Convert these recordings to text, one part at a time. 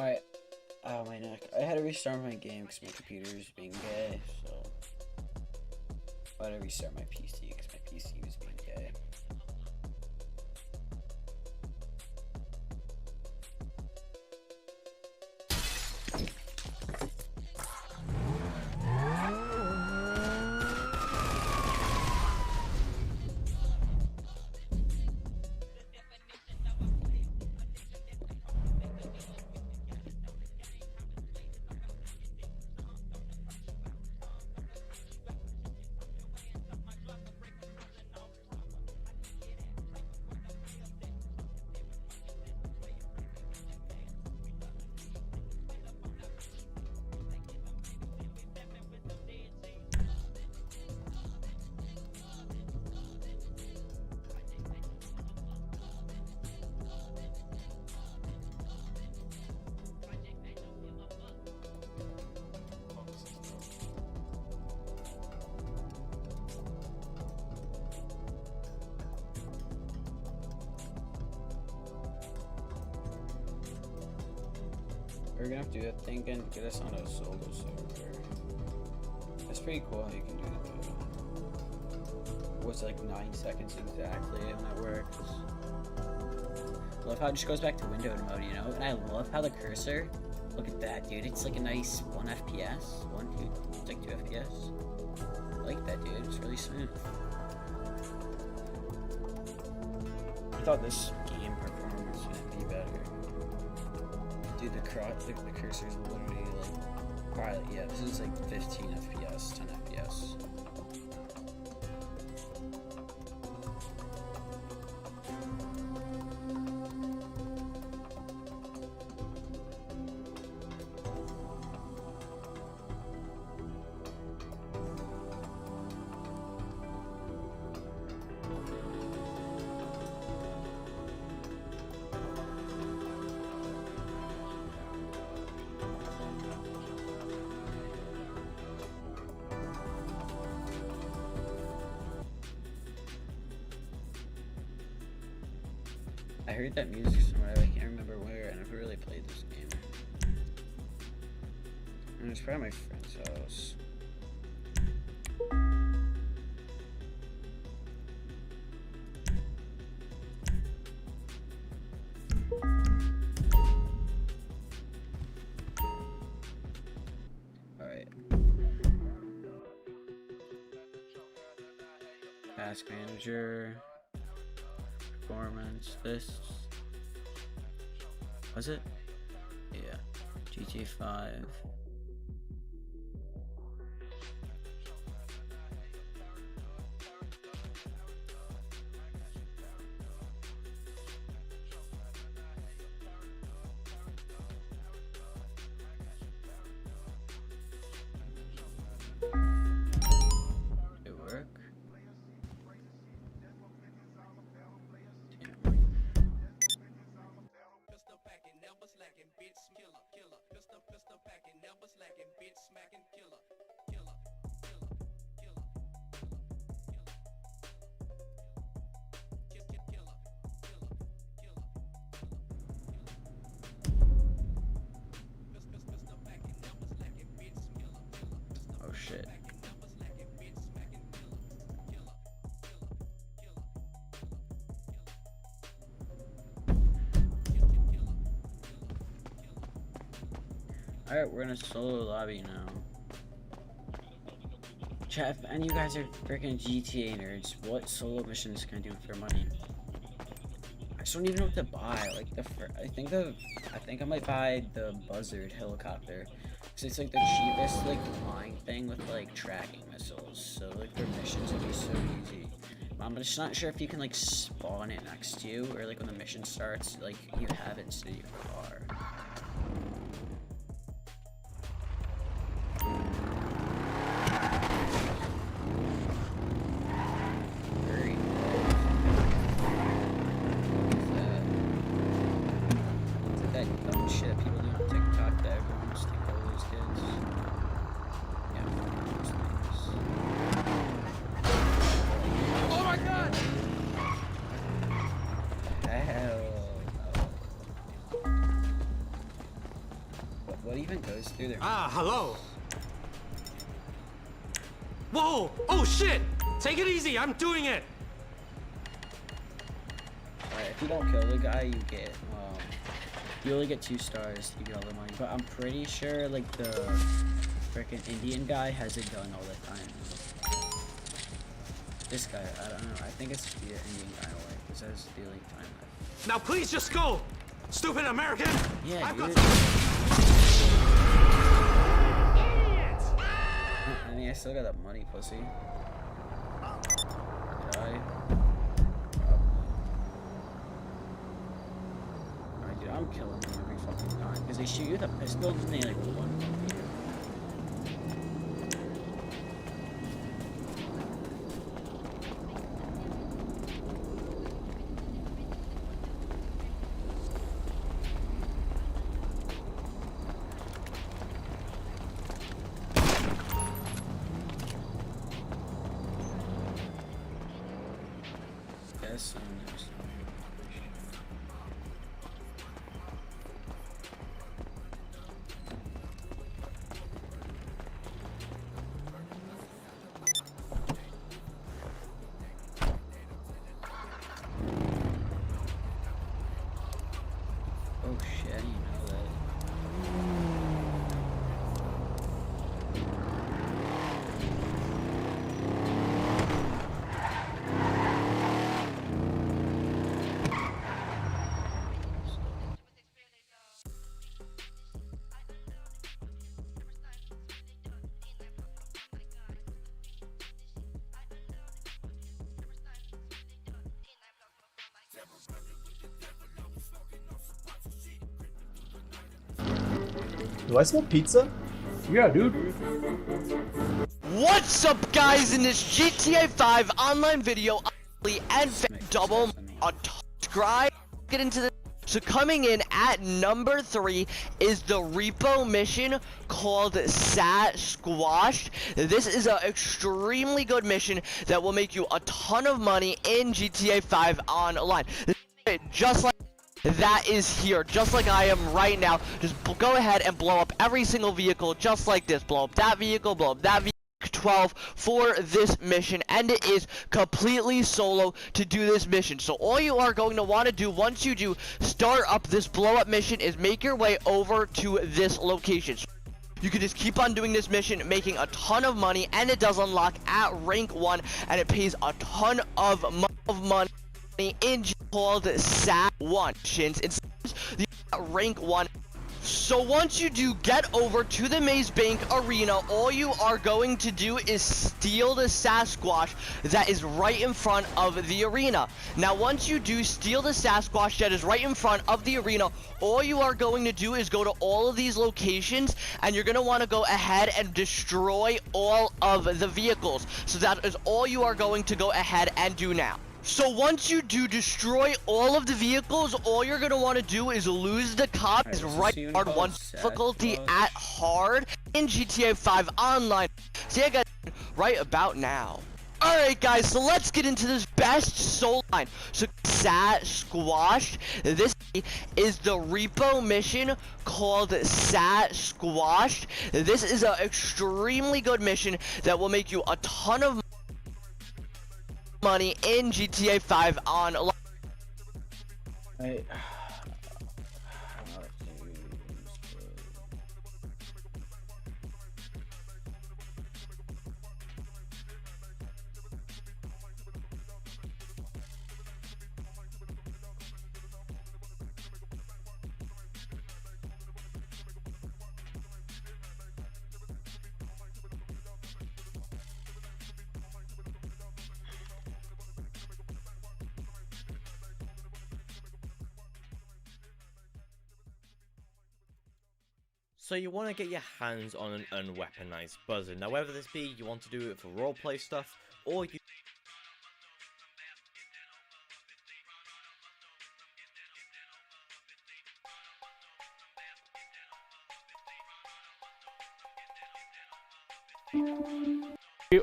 Alright, oh my neck. I had to restart my game because my computer is being gay, so I had to restart my PC because my PC was being gay. We're gonna have to do that thing again to get us on a solo server. That's pretty cool how you can do that. What's like 9 seconds exactly and that works. I love how it just goes back to windowed mode, you know? And I love how the cursor, look at that dude, it's like a nice 1 FPS. 1, 2, it's like 2 FPS. I like that dude, it's really smooth. I thought this game performance would be better. Dude, the cursor is literally like, probably, yeah, this is like 15 FPS, 10 FPS. I heard that music somewhere, I can't remember where. I never really played this game. And it's probably my friend's house. Alright. Task manager. Performance. This was it? Yeah. GTA 5. It work? Oh shit. Alright, we're in a solo lobby now. Chat, and you guys are freaking GTA nerds. What solo missions can I do for money? I just don't even know what to buy. Like I think I might buy the Buzzard helicopter, cause it's like the cheapest like flying thing with like tracking missiles. So like their missions would be so easy. I'm just not sure if you can like spawn it next to you, or like when the mission starts, like you have it instead of your car. through there. Ah, hello. Whoa! Oh shit! Take it easy, I'm doing it! Alright, if you don't kill the guy, you only get 2 stars, you get all the money. But I'm pretty sure, like, the freaking Indian guy has a gun all the time. This guy, I don't know, I think it's the Indian guy, like, it says dealing time left. Now please just go! Stupid American! Yeah, I've dude. got I mean, I still got that money, pussy. Did I? Alright, dude, I'm killing them every fucking time. Because they shoot you with a pistol and they, like, one computer. Yes, oh shit, I didn't know that. Do I smell pizza? Yeah, dude. What's up, guys? In this GTA 5 online video, and double a subscribe. Get into this. So coming in at number 3 is the repo mission called Sat Squashed. This is an extremely good mission that will make you a ton of money in GTA 5 online. Just like that is here, just like I am right now. Just go ahead and blow up every single vehicle just like this. Blow up that vehicle, blow up that vehicle. 12 for this mission, and it is completely solo to do this mission. So all you are going to want to do once you do start up this blow up mission is make your way over to this location. So you can just keep on doing this mission, making a ton of money, and it does unlock at rank 1, and it pays a ton of money in called Sat 1 missions. It's the rank 1. So once you do get over to the Maze Bank Arena, all you are going to do is steal the Sasquatch that is right in front of the arena. Now once you do steal the Sasquatch that is right in front of the arena, all you are going to do is go to all of these locations, and you're going to want to go ahead and destroy all of the vehicles. So that is all you are going to go ahead and do now. So once you do destroy all of the vehicles, all you're going to want to do is lose the cop. Is right hard 1 difficulty at hard in GTA 5 online. See you guys right about now. Alright guys, so let's get into this best soul line. So Sat Squashed. This is the repo mission called Sat Squashed. This is an extremely good mission that will make you a ton of money in GTA 5 online. So you want to get your hands on an unweaponized buzzer. Now whether this be you want to do it for roleplay stuff, or you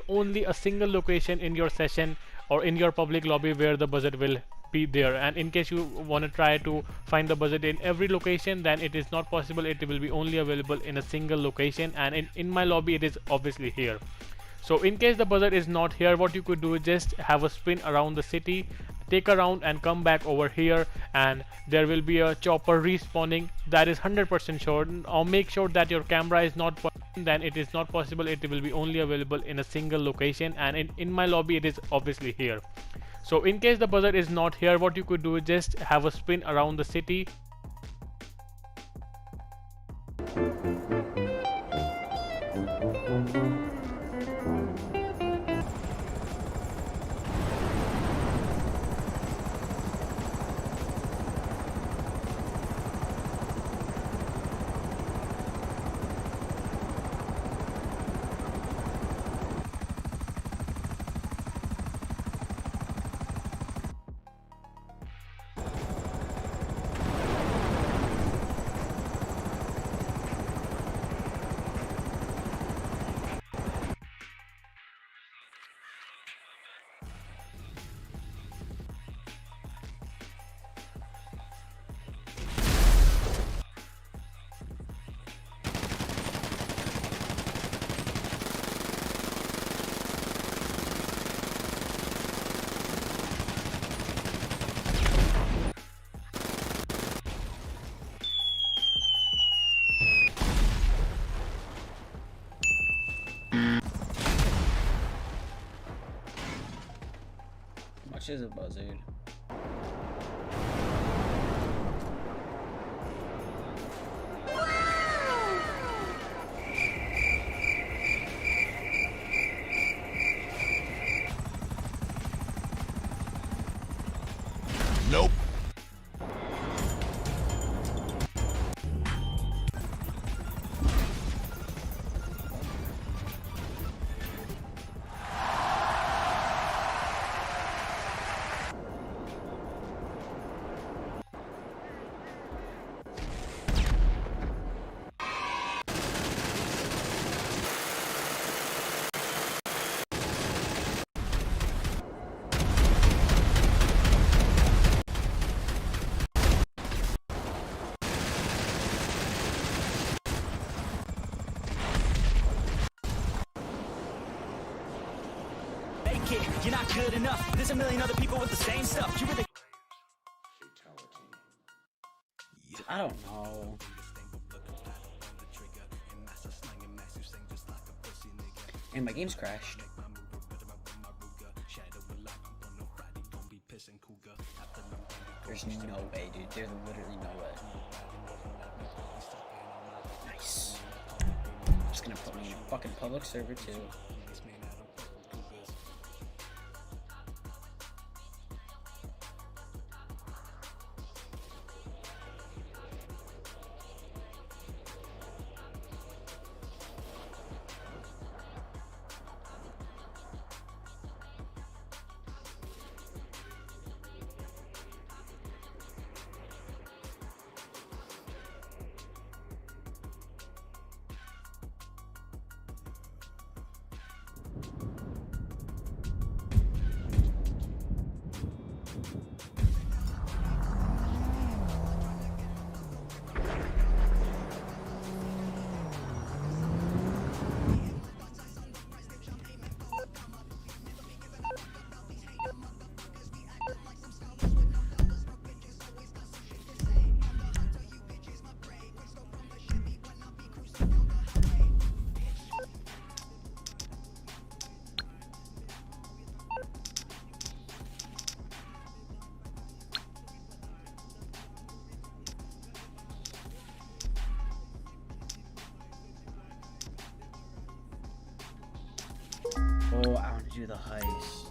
Only a single location in your session or in your public lobby where the buzzer will be there. And in case you want to try to find the buzzard in every location, then it is not possible. It will be only available in a single location, and in my lobby it is obviously here. So in case the buzzard is not here, what you could do is just have a spin around the city, take a round and come back over here, and there will be a chopper respawning. That is 100% sure. Or make sure that your camera is not pointing, then it is not possible. It will be only available in a single location, and in my lobby it is obviously here. So in case the buzzard is not here, what you could do is just have a spin around the city. How much is a buzzard? Nope. You're not good enough. There's a million other people with the same stuff. You really. I don't know. And my game's crashed. There's no way, dude. There's literally no way. Nice. I'm just gonna put me in a fucking public server too. Oh, I want to do the heist.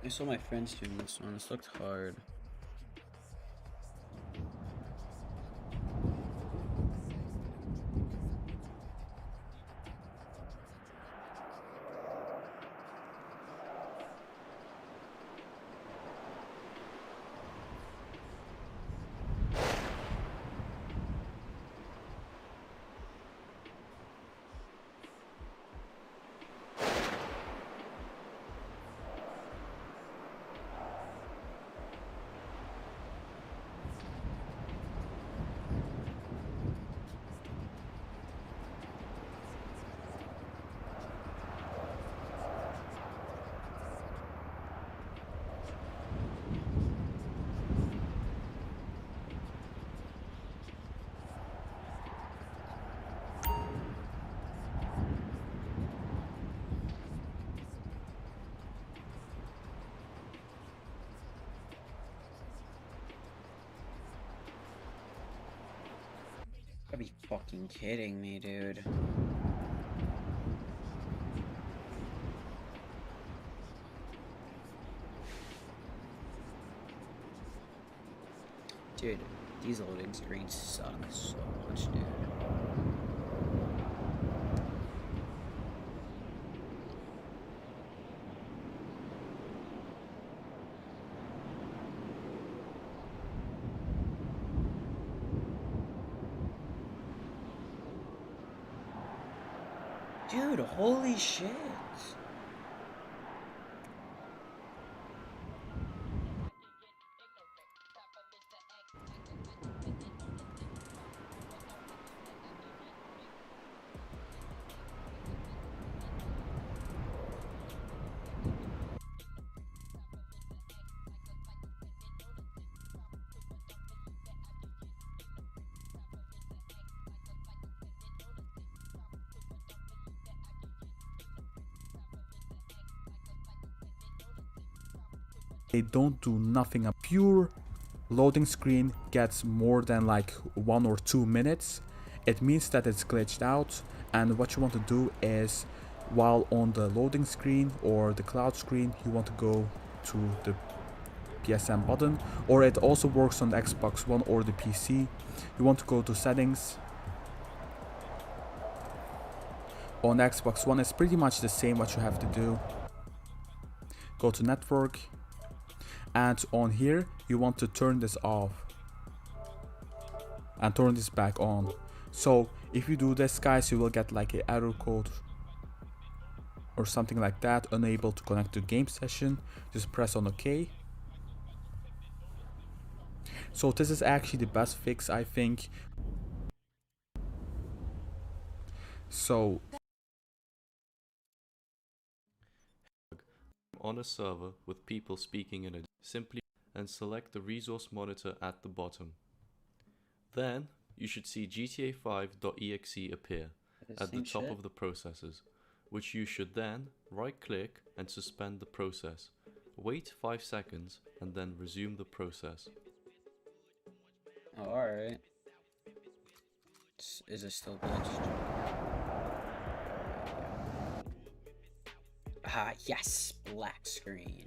I saw my friends doing this one. This looked hard. Gotta be fucking kidding me, dude. Dude, these loading screens suck so much, dude. Dude, holy shit. They don't do nothing. A pure loading screen gets more than like 1 or 2 minutes. It means that it's glitched out, and what you want to do is, while on the loading screen or the cloud screen, you want to go to the PSN button, or it also works on the Xbox One or the PC. You want to go to settings. On Xbox One it's pretty much the same what you have to do. Go to network, and on here you want to turn this off and turn this back on. So if you do this, guys, you will get like an error code or something like that, unable to connect to game session. Just press on OK. So this is actually the best fix, I think. So on a server with people speaking in it, simply and select the resource monitor at the bottom. Then you should see GTA5.exe appear at the top of the processes, which you should then right click and suspend the process. Wait 5 seconds and then resume the process. Oh, alright. Is it still glitched? Ah, yes! Black screen.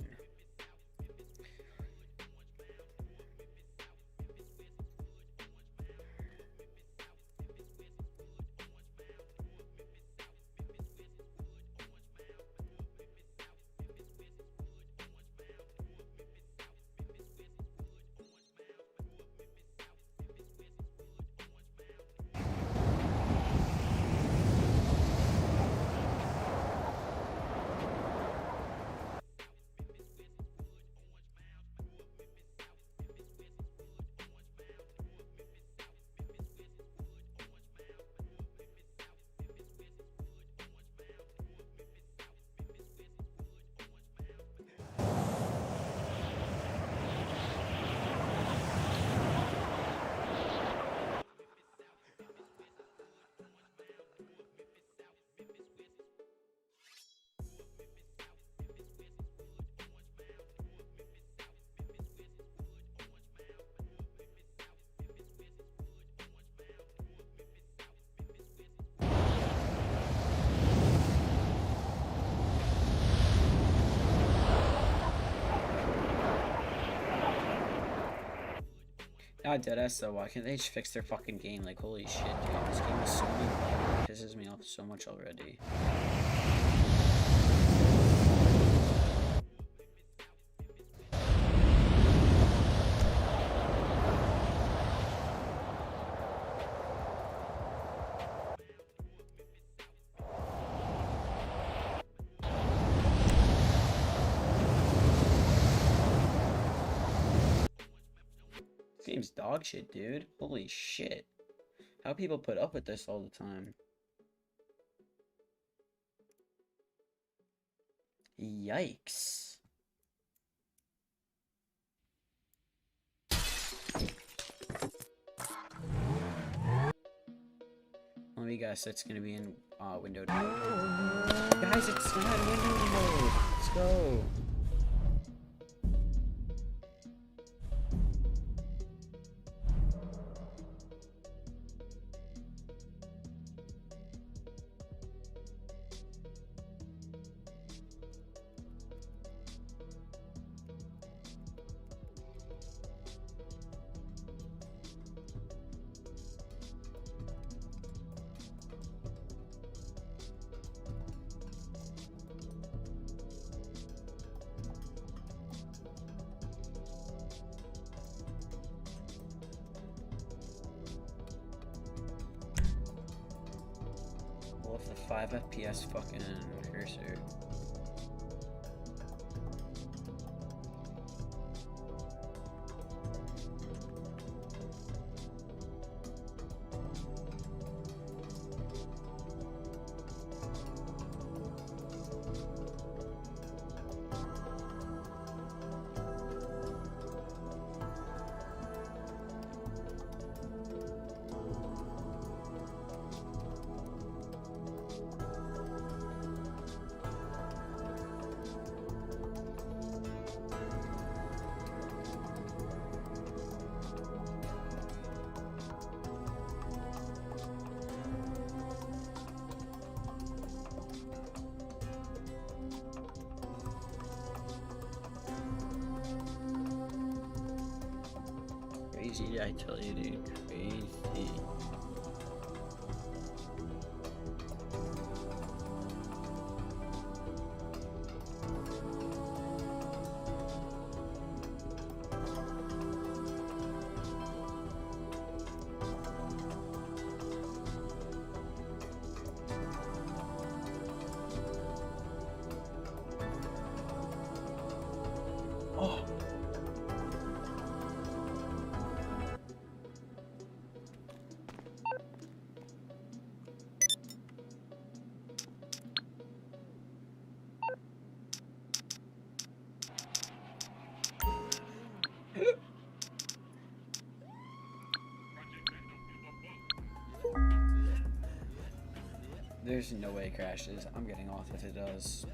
Ah, deadass though, why can't they just fix their fucking game? Like, holy shit, dude. This game is so mean. It pisses me off so much already. This game's dog shit, dude. Holy shit. How people put up with this all the time? Yikes. Let me guess, it's gonna be in window. Guys, it's not window mode. Let's go. Well, if the 5 FPS fucking cursor. Crazy, I tell you, dude. Crazy. Oh. There's no way it crashes. I'm getting off if it does.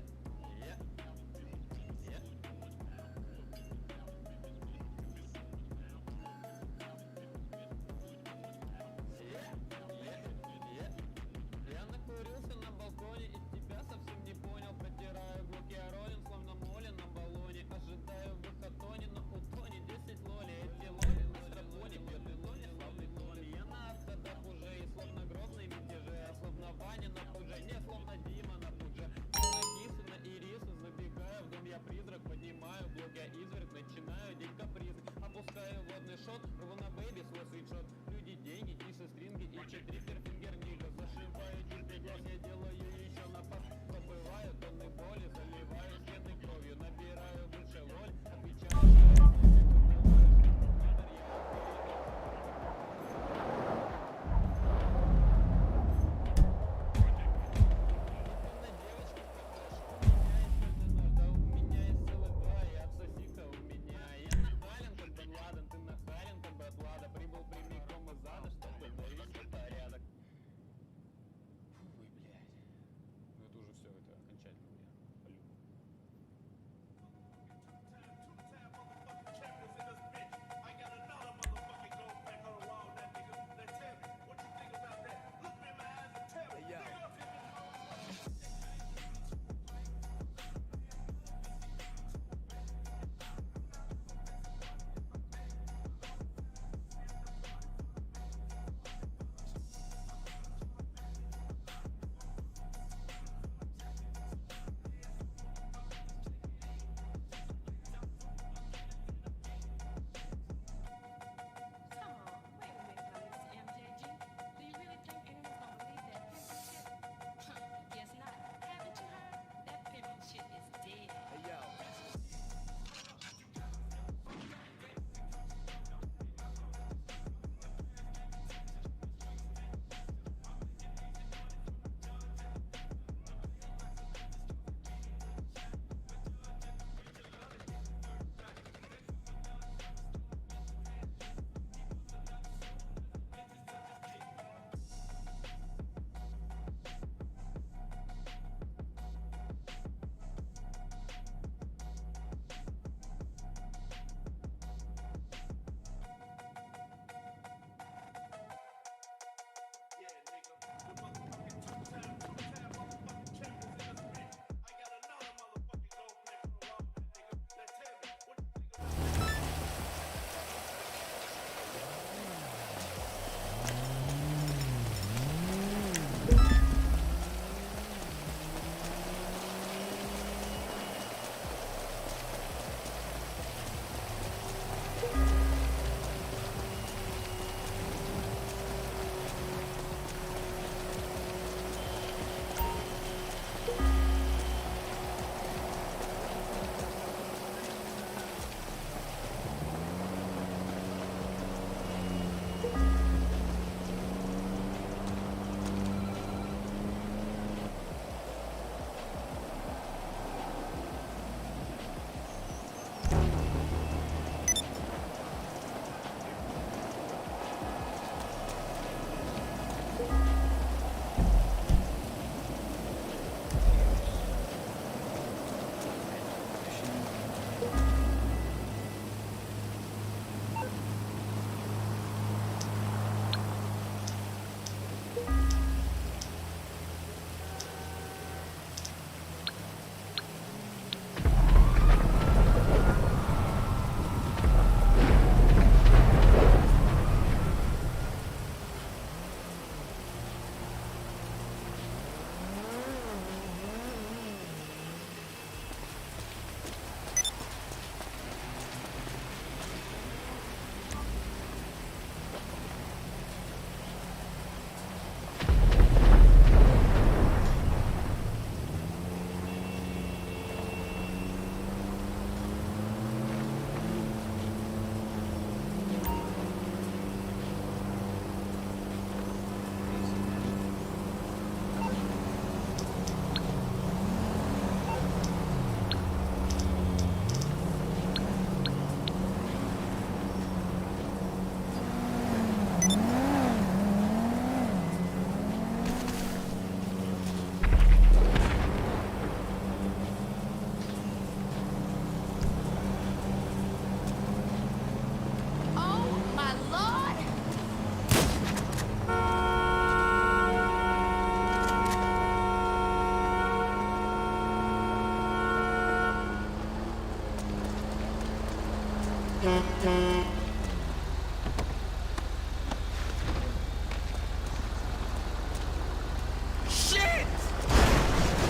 Shit!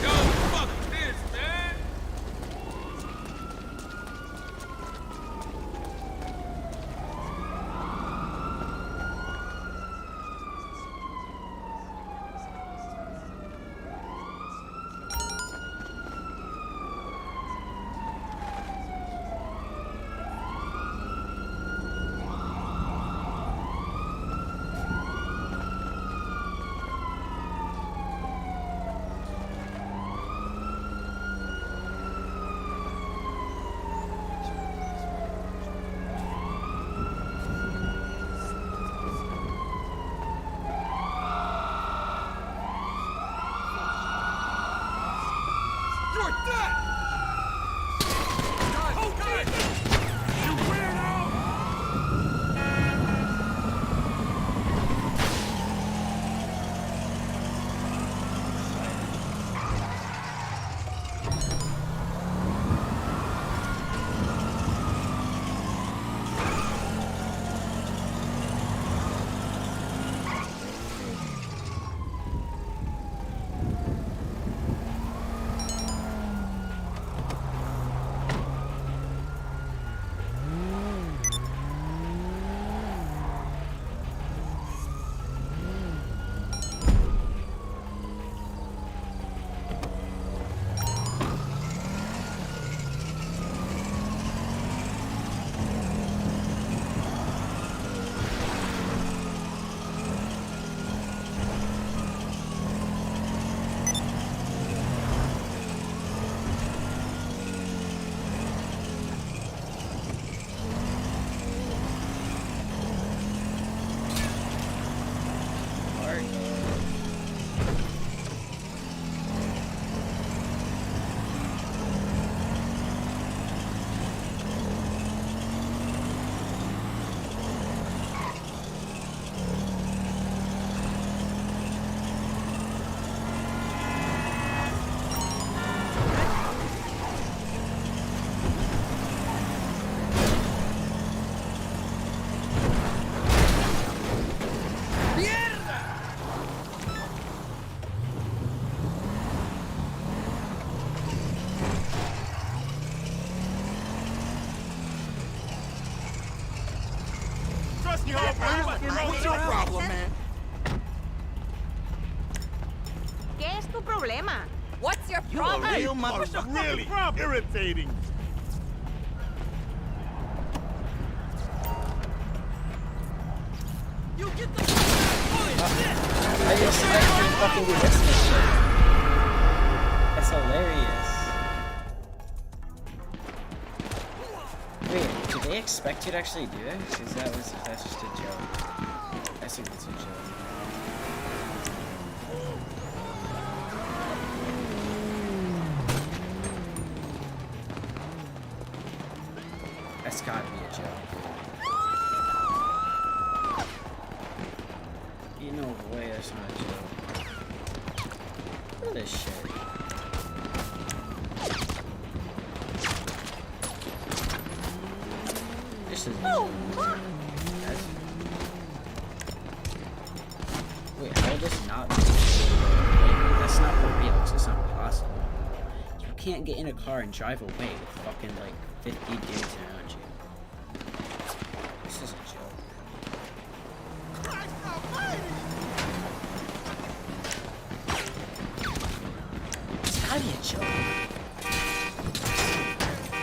Yo, fuck this, man! You're dead! Hold it! You weirdo! What's your problem, man? ¿Qué es tu problema? What's your You're problem? a real mother. Really irritating. You get the I just fucking do this shit. That's hilarious. Wait, did they expect you to actually do it? Because that's just a joke. I think it's a joke. That's gotta be a joke. You know way that's not a joke. Look at this shit. This is wait, how would this not be? Like, that's not for real, because it's not possible. You can't get in a car and drive away with fucking like 50 dudes around you. This is a joke. It's gotta be a joke.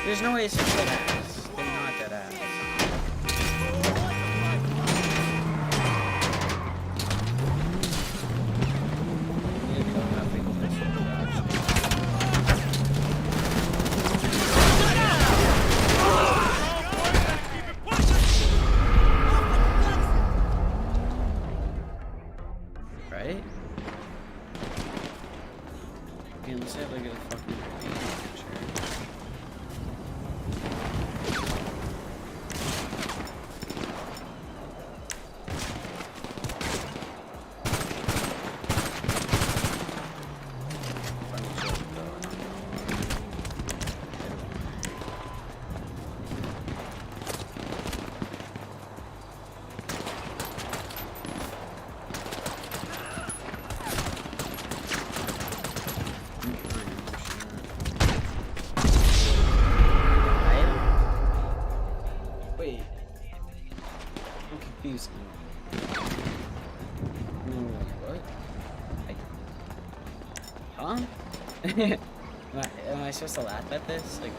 There's no way it's a dead ass. They're not dead ass. Right? Okay, let's have like a fucking picture. Wait. I'm confused now. No, what? Huh? am I supposed to laugh at this? Like,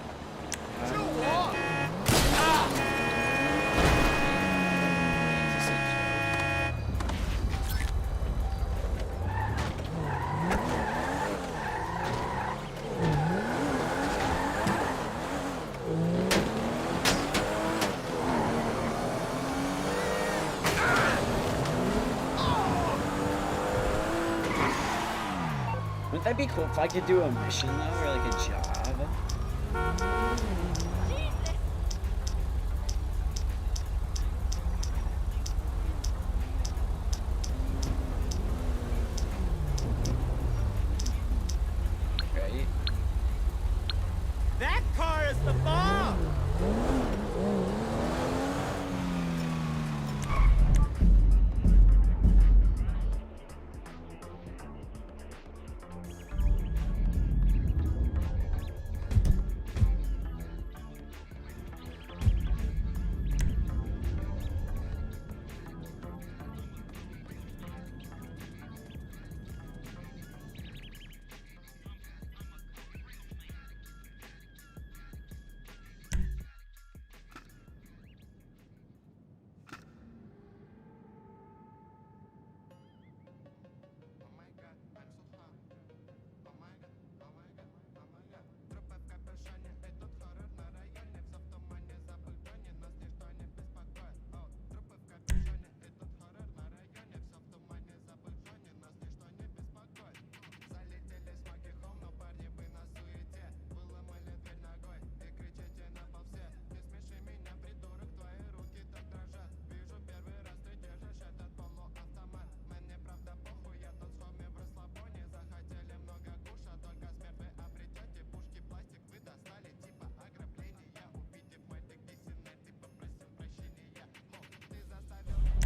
wouldn't that be cool if I could do a mission though, or like a job? Right? That car is the bomb!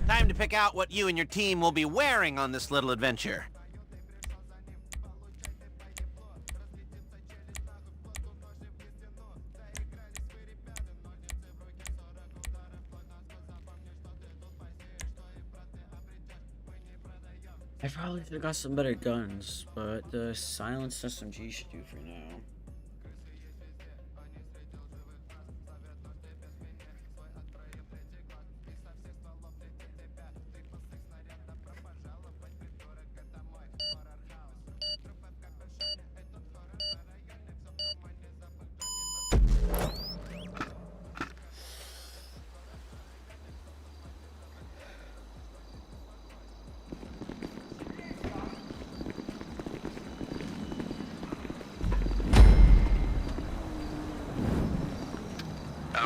Time to pick out what you and your team will be wearing on this little adventure. I probably could have got some better guns, but the silenced SMG should do for now.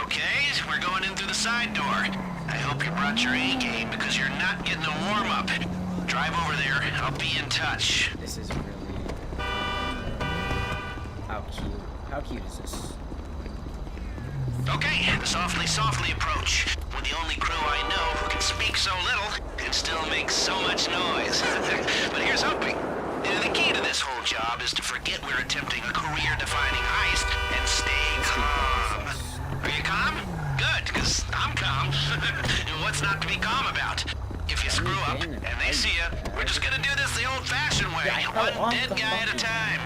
Okay, we're going in through the side door. I hope you brought your A-game because you're not getting a warm-up. Drive over there, I'll be in touch. This is really... How cute. How cute is this? Okay, the softly approach. With the only crew I know who can speak so little and still make so much noise. But here's hoping. The key to this whole job is to forget we're attempting a career-defining heist and stay calm. Are you calm? Good, because I'm calm. What's not to be calm about? If you screw up and they see you, we're just gonna do this the old-fashioned way, one dead guy at a time.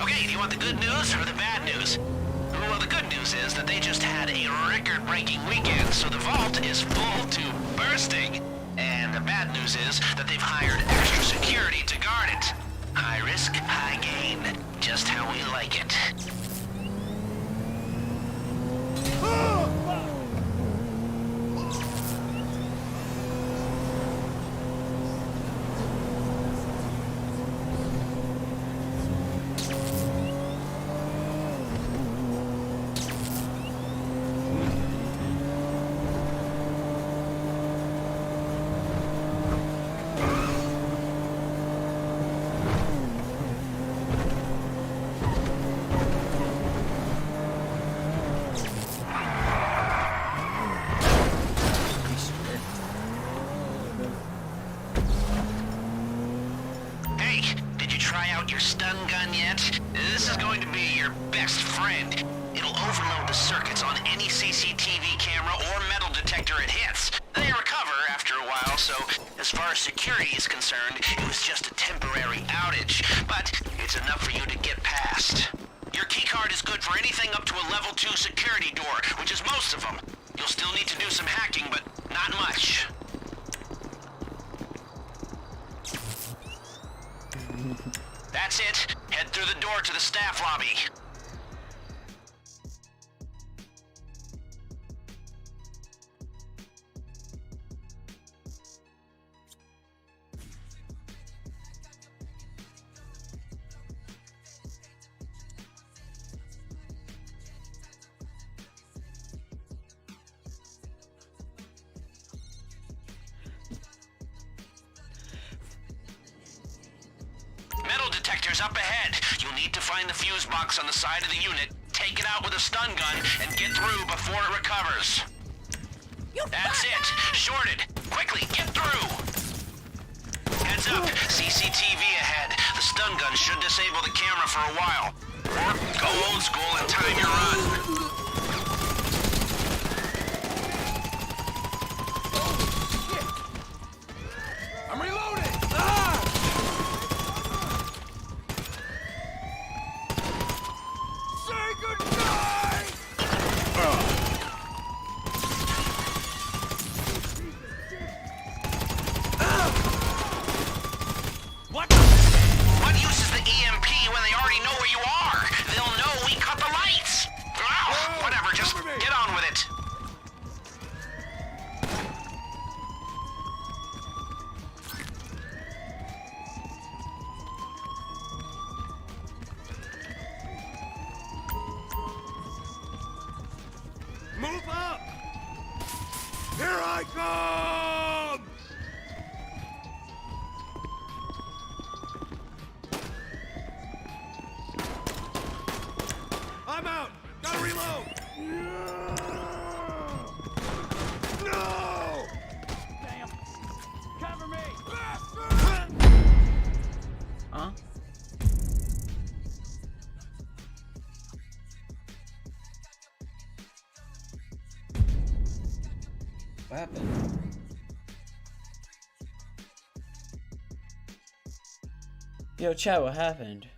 Okay, do you want the good news or the bad news? Well, the good news is that they just had a record-breaking weekend, so the vault is full to bursting. And the bad news is that they've hired extra security to guard it. High risk, high gain. Just how we like it. Your stun gun yet? This is going to be your best friend. It'll overload the circuits on any CCTV camera or metal detector it hits. They recover after a while, so as far as security is concerned, it was just a temporary outage. But it's enough for you to get past. Your keycard is good for anything up to a level 2 security door, which is most of them. You'll still need to do some hacking, but not much. That's it. Head through the door to the staff lobby. Metal detectors up ahead. You'll need to find the fuse box on the side of the unit, take it out with a stun gun, and get through before it recovers. That's it. Shorted. Quickly, get through. Heads up. CCTV ahead. The stun gun should disable the camera for a while. Or go old school and time your run. I'm reloading! Say goodnight! What use is the EMP when they already know where you are? They'll know we cut the lights. Oh, whatever, just get on with it. Move up! Here I come! I'm out! Gotta reload! No! Damn. Cover me. Huh? What happened? Yo, chat, what happened?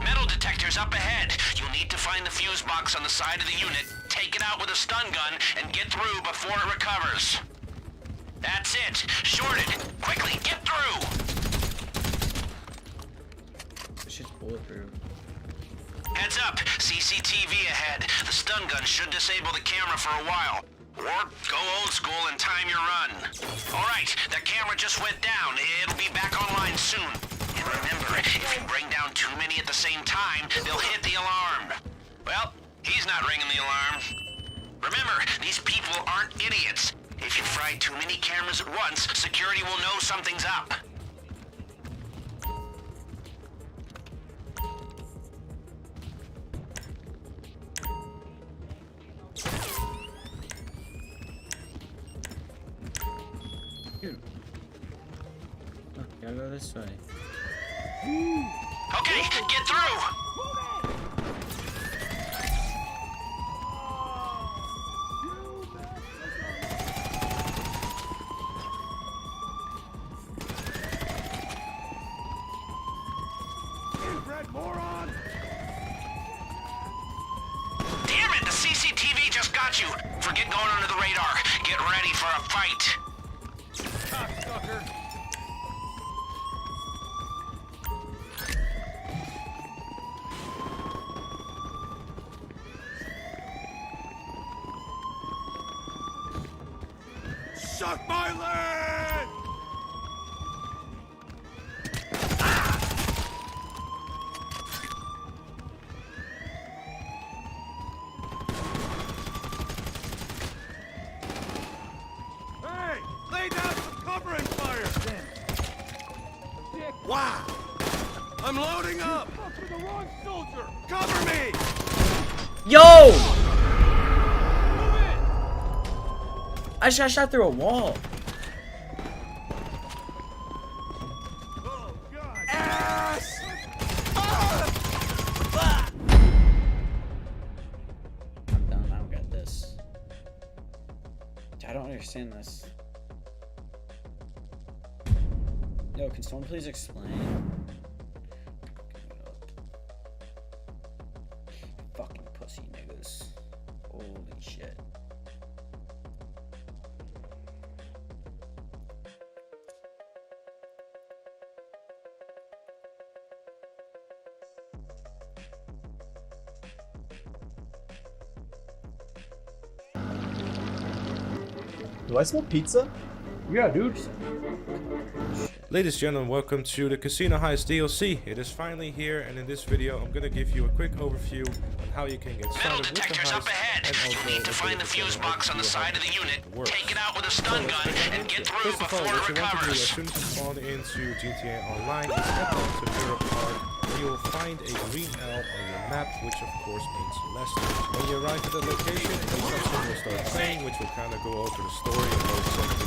Metal detectors up ahead. You'll need to find the fuse box on the side of the unit, take it out with a stun gun, and get through before it recovers. That's it. Shorted. Quickly, get through. It's just bulletproof. Heads up. CCTV ahead. The stun gun should disable the camera for a while. Or go old school and time your run. Alright, the camera just went down. It'll be back online soon. And remember, if you bring down too many at the same time, they'll hit the alarm. Well, he's not ringing the alarm. Remember, these people aren't idiots. If you fry too many cameras at once, security will know something's up. Dude. Look, gotta go this way. Okay, get through! Inbred moron! Damn it, the CCTV just got you! Forget going under the radar. Get ready for a fight. Cocksucker! Suck my leg! I'm loading up! The wrong soldier! Cover me! Yo! I just got shot through a wall. Ass! I'm done. I don't got this. I don't understand this. Yo, can someone please explain? Fucking pussy niggas. Holy shit. Do I smell pizza? Yeah, dude. Ladies and gentlemen, welcome to the Casino Heist DLC. It is finally here, and in this video I'm gonna give you a quick overview on how you can get started with the heist, up ahead. and also You'll need to find the fuse box on the side of the unit, take it out with a stun gun, and get through First of all, before what it you want to do as recovers. soon as you spawn into GTA Online, is step onto Europe Park, and you will find a green L on your map, which of course means Leicester. When you arrive at the location, the cutscene will start playing, which will kind of go over the story and those sectors.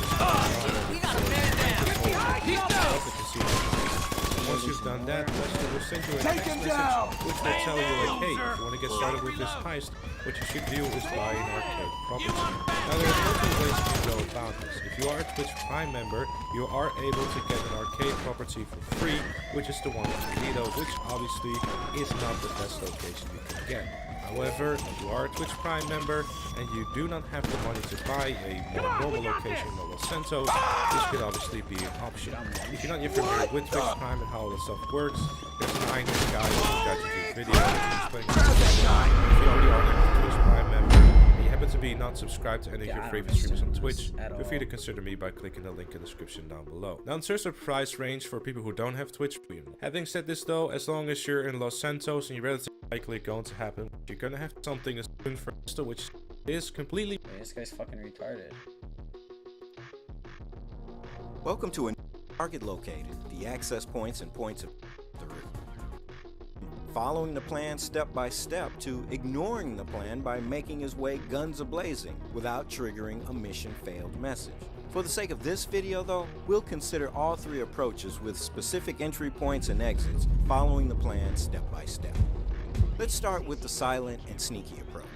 Once you've done that, Leicester will send you a text message which will tell you like, hey, if you want to get started with this heist, what you should do is buy an arcade property. Now there are multiple ways you can go about this. If you are a Twitch Prime member, you are able to get an arcade property for free, which is the one in Toledo, which obviously is not the best location you can get. However, if you are a Twitch Prime member and you do not have the money to buy a more normal location in Los Santos, this could obviously be an option. If you're not yet familiar with Twitch Prime and how all this stuff works, there's an iNet guide who got you this video explaining if you already are a Twitch Prime member and you happen to be not subscribed to any of your favorite streamers on Twitch, feel free to consider me by clicking the link in the description down below. Now, in terms of price range for people who don't have Twitch Premium. Having said this though, as long as you're in Los Santos and you're relatively likely going to happen, you're gonna have something as soon for Insta, which is completely. Wait, this guy's fucking retarded. Welcome to a target located, the access points and points of the route. Following the plan step by step to ignoring the plan by making his way guns a-blazing without triggering a mission failed message. For the sake of this video though, we'll consider all three approaches with specific entry points and exits, following the plan step by step. Let's start with the silent and sneaky approach.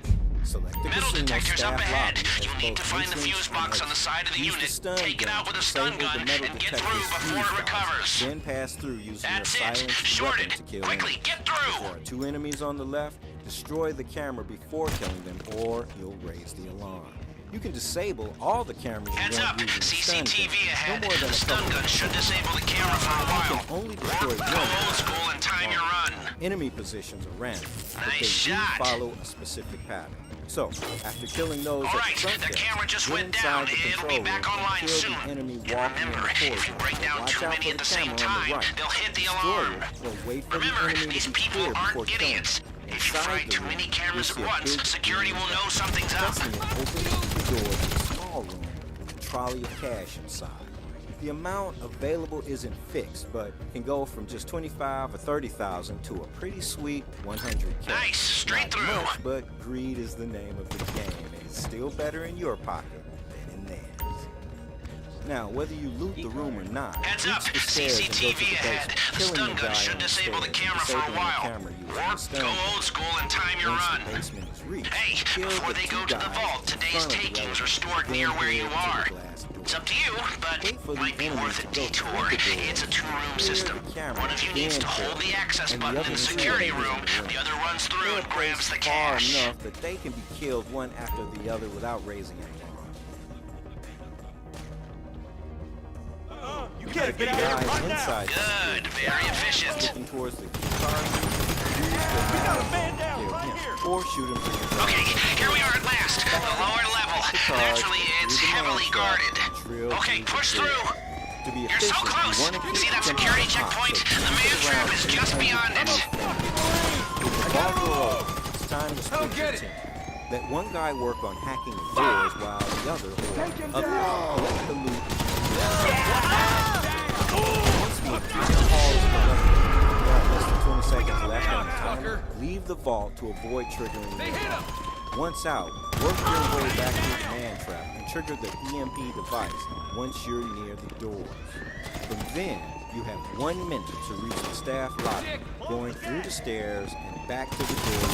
Select the casino staff lobby as both find the fuse box on the side of the unit, take it out with a stun gun, and get through before it recovers. Then pass through using your silenced weapon to kill enemies. Get through! If there are two enemies on the left, destroy the camera before killing them, or you'll raise the alarm. You can disable all the cameras you want using CCTV ahead. No more than a Stun gun should disable the camera for a while. You can only destroy Go old school and time your run. Enemy positions are random, but Nice they shot. do follow a specific pattern. So, after killing those at the front the desk, camera just get went inside down. the It'll control be back room and online kill soon. the enemy And walking in remember, the corridor. if you break down Watch too out many for at the camera same on the time, right. they'll hit the Destroy alarm. it, or wait for Remember, the enemy these to be people clear before aren't killing idiots. them. If you Inside find the too room, many cameras you'll at see a once, big security will know something's up. Pressing it opens the door to a small room with a trolley of cash inside. The amount available isn't fixed, but can go from just 25 or 30,000 to a pretty sweet 100K. Nice, straight through. Not much, but greed is the name of the game, and it's still better in your pocket than in theirs. Now, whether you loot the room or not, Heads up, reach the stairs and go to CCTV the ahead. basement, The killing stun the gun guy should on the disable the stairs, camera for a disabling the while. camera using Or the stun go gun. old school and time your Once run. the basement is reached, Hey, kill before the they two go to the guys vault, in today's front of the takings are elevator, stored then near where head you to the are. glass door. It's up to you, but Wait for the might be enemy worth to a go detour. through the door, It's a two-room clear system. the camera, One of you needs to then hold the kill, access and the button other in the is security in the room. room. The other runs through They're and grabs the placed far cash. enough that they can be killed one after the other without raising an alarm. You can't get Guys out inside the Good, very efficient. looking towards the key card, kill him, or shoot him from the ground. Okay, here we are at last. The lower level. Naturally, it's heavily guarded. Okay, push through. To be You're so efficient, close. you want to keep See that the security tempo hot, checkpoint? so The man keep trap around is and just come beyond it. With the ball door open, it's time to split your team. Let one guy work on hacking the doors while the other collect the loot. Once the hall is collected, seconds left on the timer, leave the vault to avoid triggering the alarm. Once out, work your way back to the man trap and trigger the EMP device once you're near the doors. From then, you have 1 minute to reach the staff lobby, going through the stairs and back to the door.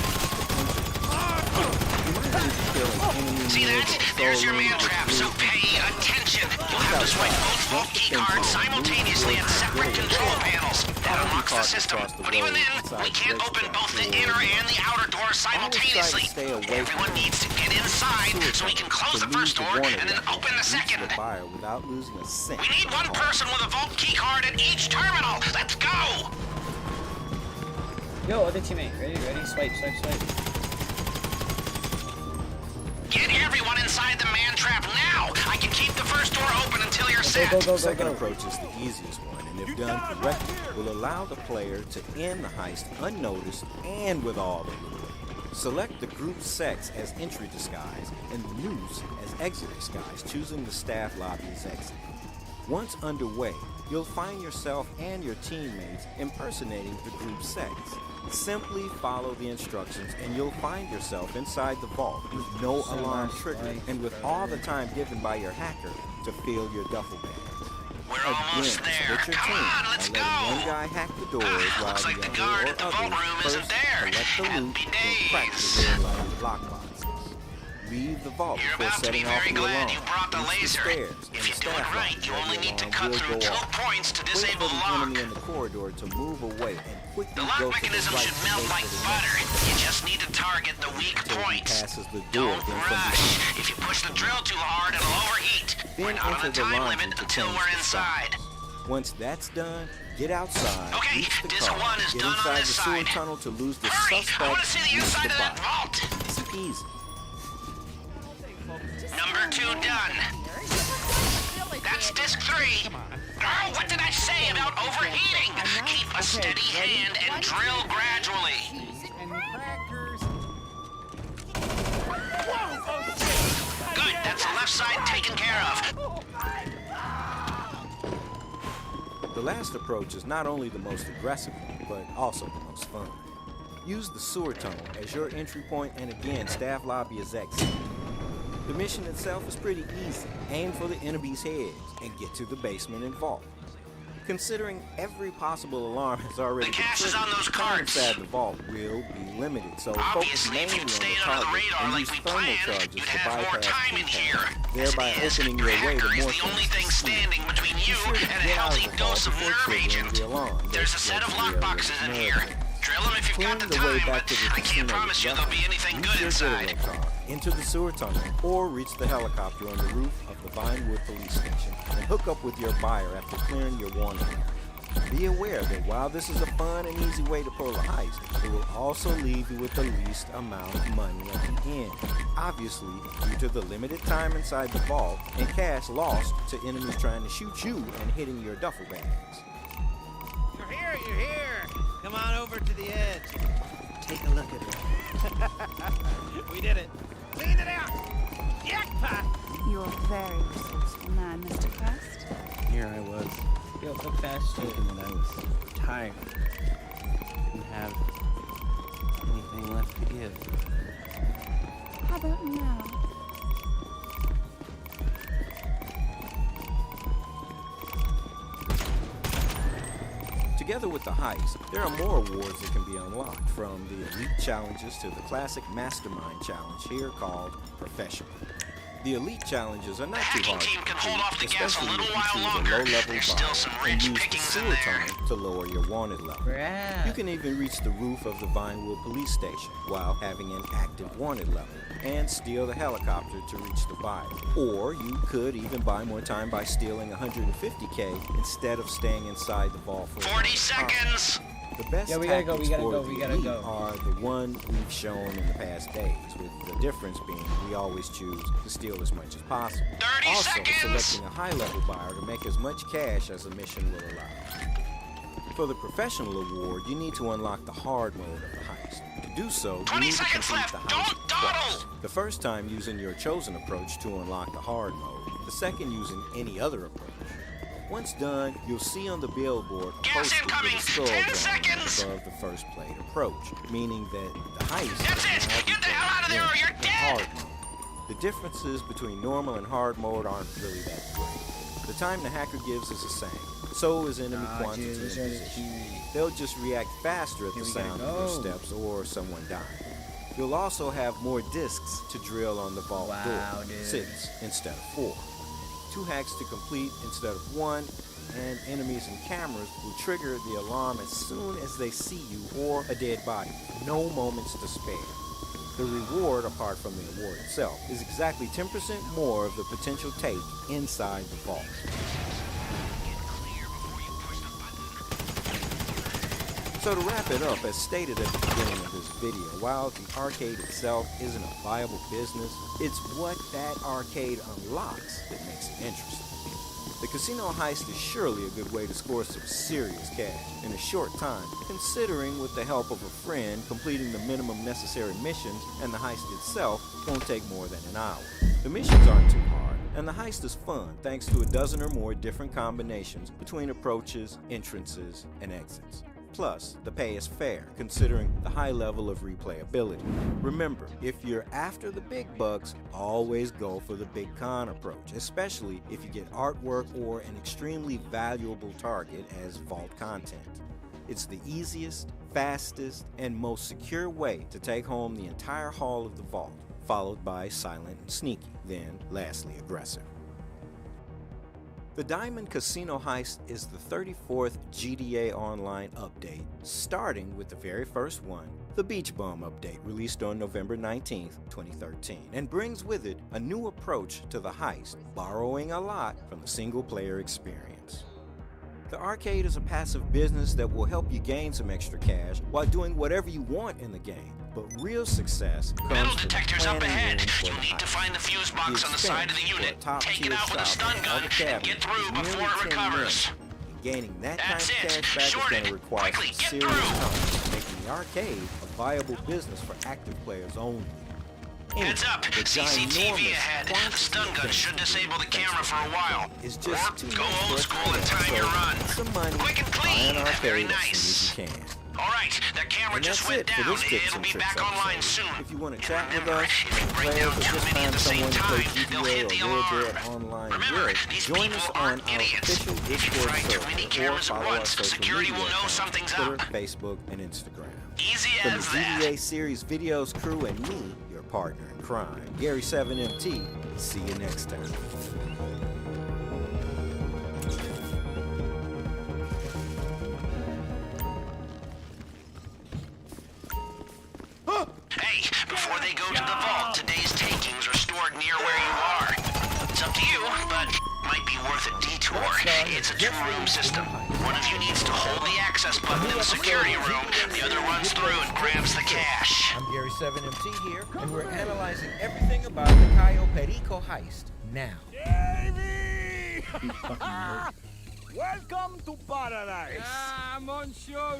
See that? There's your man trap, so pay attention. You'll have to swipe both vault key cards simultaneously at separate control panels. That unlocks the system. But even then, we can't open both the inner and the outer doors simultaneously. Everyone needs to get inside so we can close the first door and then open the second. Without losing a cent. We need one person with a vault key card at each terminal. Let's go! Yo, other teammate. Ready? Swipe. Get everyone inside the man trap now! I can keep the first door open until you're set. The second approach is the easiest one, and if done correctly, will allow the player to end the heist unnoticed and with all the loot. Select the group sex as entry disguise and the noose as exit disguise, choosing the staff lobby as exit. Once underway, you'll find yourself and your teammates impersonating the group sex. Simply follow the instructions and you'll find yourself inside the vault with no alarm trigger and with all the time given by your hacker to fill your duffel bags. We're almost there. Come on, let's go! One guy hack the doors while looks like the the guard at the other vault room isn't there. collect the loot Happy and crack the days. red light lock boxes. Leave the vault You're before about to be setting off very the glad alarm. you brought the Reach laser. stairs, If and you do it staff right, you lobby only need to alarm cut will through go 2 off. points to Wait disable for the the lock. enemy in the corridor to move away and quickly The go lock to the mechanism right should to melt wait like for the butter. next You just need to target the weak until he points. passes the door. Don't Then from rush. If you push the drill too hard, it'll overheat. We're not on a enter the time line limit to until change we're the inside. Once that's done, get outside, Okay, reach the disc car, 1 is get done on inside this the sewer side. tunnel to lose the Hurry! suspect, I want to see the reach inside the of that body. vault. Easy. Number 2 done. That's disc 3. Oh, what did I say about overheating? Keep a steady hand and drill gradually. Good, that's the left side taken care of. The last approach is not only the most aggressive, but also the most fun. Use the sewer tunnel as your entry point and again, staff lobby as exit. The mission itself is pretty easy. Aim for the enemy's heads and get to the basement and vault. Considering every possible alarm has already The been cash is on triggered, those time cards. inside the vault will be limited, so focus Obviously, if mainly you'd on the stayed under the target radar and like use we thermal planned, charges you'd to have more bypass time in here. keypads, thereby As it is, opening your your way to hacker is more the only things thing to see. standing between you Be sure to and a get out healthy of the vault dose of before nerve triggering agent. the alarm. There's a set of lock boxes in here. Drill them if you've got the Clearing the way time, back but to the I can't casino promise you with there'll be anything Use good your inside. getaway car, enter the sewer tunnel, or reach the helicopter on the roof of the Vinewood police station and hook up with your buyer after clearing your warning area. Be aware that while this is a fun and easy way to pull a heist, it will also leave you with the least amount of money at the end. Obviously, due to the limited time inside the vault and cash lost to enemies trying to shoot you and hitting your duffel bags. You're here. Come on over to the edge. Take a look at it. We did it. Clean it out. Jackpot. You're a very resourceful man, Mr. Quest. Here I was, Yo, so fast. thinking that I was tired. Didn't have anything left to give. How about now? Together with the heist, there are more awards that can be unlocked, from the Elite Challenges to the classic Mastermind Challenge, here called Professional. The Elite Challenges are not too Hacking hard to team can complete, hold off the gas a especially little if you while choose longer. a low-level There's still buyer some and rich use the pickings in sewer there. tunnel to lower your wanted level. Bruh. You can even reach the roof of the Vinewood police station while having an active wanted level, and steal the helicopter to reach the buyer. Or you could even buy more time by stealing 150K instead of staying inside the vault for 40 seconds. The best Yeah, we gotta go, tactics we gotta for go, the we gotta elite go. are the one we've shown in the past days, with the difference being we always choose to steal as much as possible. 30 also, seconds. selecting a high-level buyer to make as much cash as the mission will allow. For the professional award, you need to unlock the hard mode of the heist. To do so, you 20 need to seconds complete left. the heist Don't dawdle. twice. The first time using your chosen approach to unlock the hard mode, the second using any other approach. Once done, you'll see on the billboard a Gas poster incoming! with a skull 10 drawn seconds! above the first plate approach, meaning that the heist That's is it! now Get the hell out of there or you're in dead! hard mode. The differences between normal and hard mode aren't really that great. The time the hacker gives is the same. So is enemy quantity and position. They'll just react faster at the sound of your steps or someone dying. You'll also have more discs to drill on the vault door, 6 instead of 4. 2 hacks to complete instead of 1, and enemies and cameras will trigger the alarm as soon as they see you or a dead body. No moments to spare. The reward, apart from the award itself, is exactly 10% more of the potential take inside the vault. So to wrap it up, as stated at the beginning of this video, while the arcade itself isn't a viable business, it's what that arcade unlocks that makes it interesting. The casino heist is surely a good way to score some serious cash in a short time, considering with the help of a friend, completing the minimum necessary missions and the heist itself won't take more than an hour. The missions aren't too hard, and the heist is fun thanks to a dozen or more different combinations between approaches, entrances, and exits. Plus, the pay is fair, considering the high level of replayability. Remember, if you're after the big bucks, always go for the big con approach, especially if you get artwork or an extremely valuable target as vault content. It's the easiest, fastest, and most secure way to take home the entire haul of the vault, followed by silent and sneaky, then lastly aggressive. The Diamond Casino Heist is the 34th GTA Online update, starting with the very first one, the Beach Bum update released on November 19th, 2013, and brings with it a new approach to the heist, borrowing a lot from the single-player experience. The arcade is a passive business that will help you gain some extra cash while doing whatever you want in the game. But real success comes Metal from detectors up planning ahead. for You the need to heist. find the fuse box on the side of the unit. Take it out with a shop stun and all gun the and get cabinets through is nearly before it 10 recovers. million. And gaining that That's kind of it. cash back is Short going it. to require Quickly, some get serious through. time, making the arcade a viable business for active players only. Heads up, The CCTV ginormous ahead. The quantity stun of gun things should disable the camera for a while. is just too Go much for old us school to and do, time so your run. get some money, Quick and buy clean. an arcade Very as nice. soon as you can. Alright, the camera And just that's went it for down. this tips It'll and be tricks back online episode. soon. If you want to chat with Remember, us, if you break players, down or too just many at find the same someone to play time, they'll hit the GTA or Red alarm. Dead Online Remember, with, these join people us on aren't our idiots. official If you Discord try too many server or cameras at follow our once, social security media will know accounts, something's Twitter, up. Facebook, and Instagram. Easy From the as that. GTA series videos crew and me, your partner in crime, Gary7MT. See you next time. Hey, before they go to the vault, today's takings are stored near where you are. It's up to you, but might be worth a detour. It's a two-room system. One of you needs to hold the access button in the security room. The other runs through and grabs the cash. I'm Gary7MT here, and we're analyzing everything about the Cayo Perico heist now. Welcome to paradise. Monsieur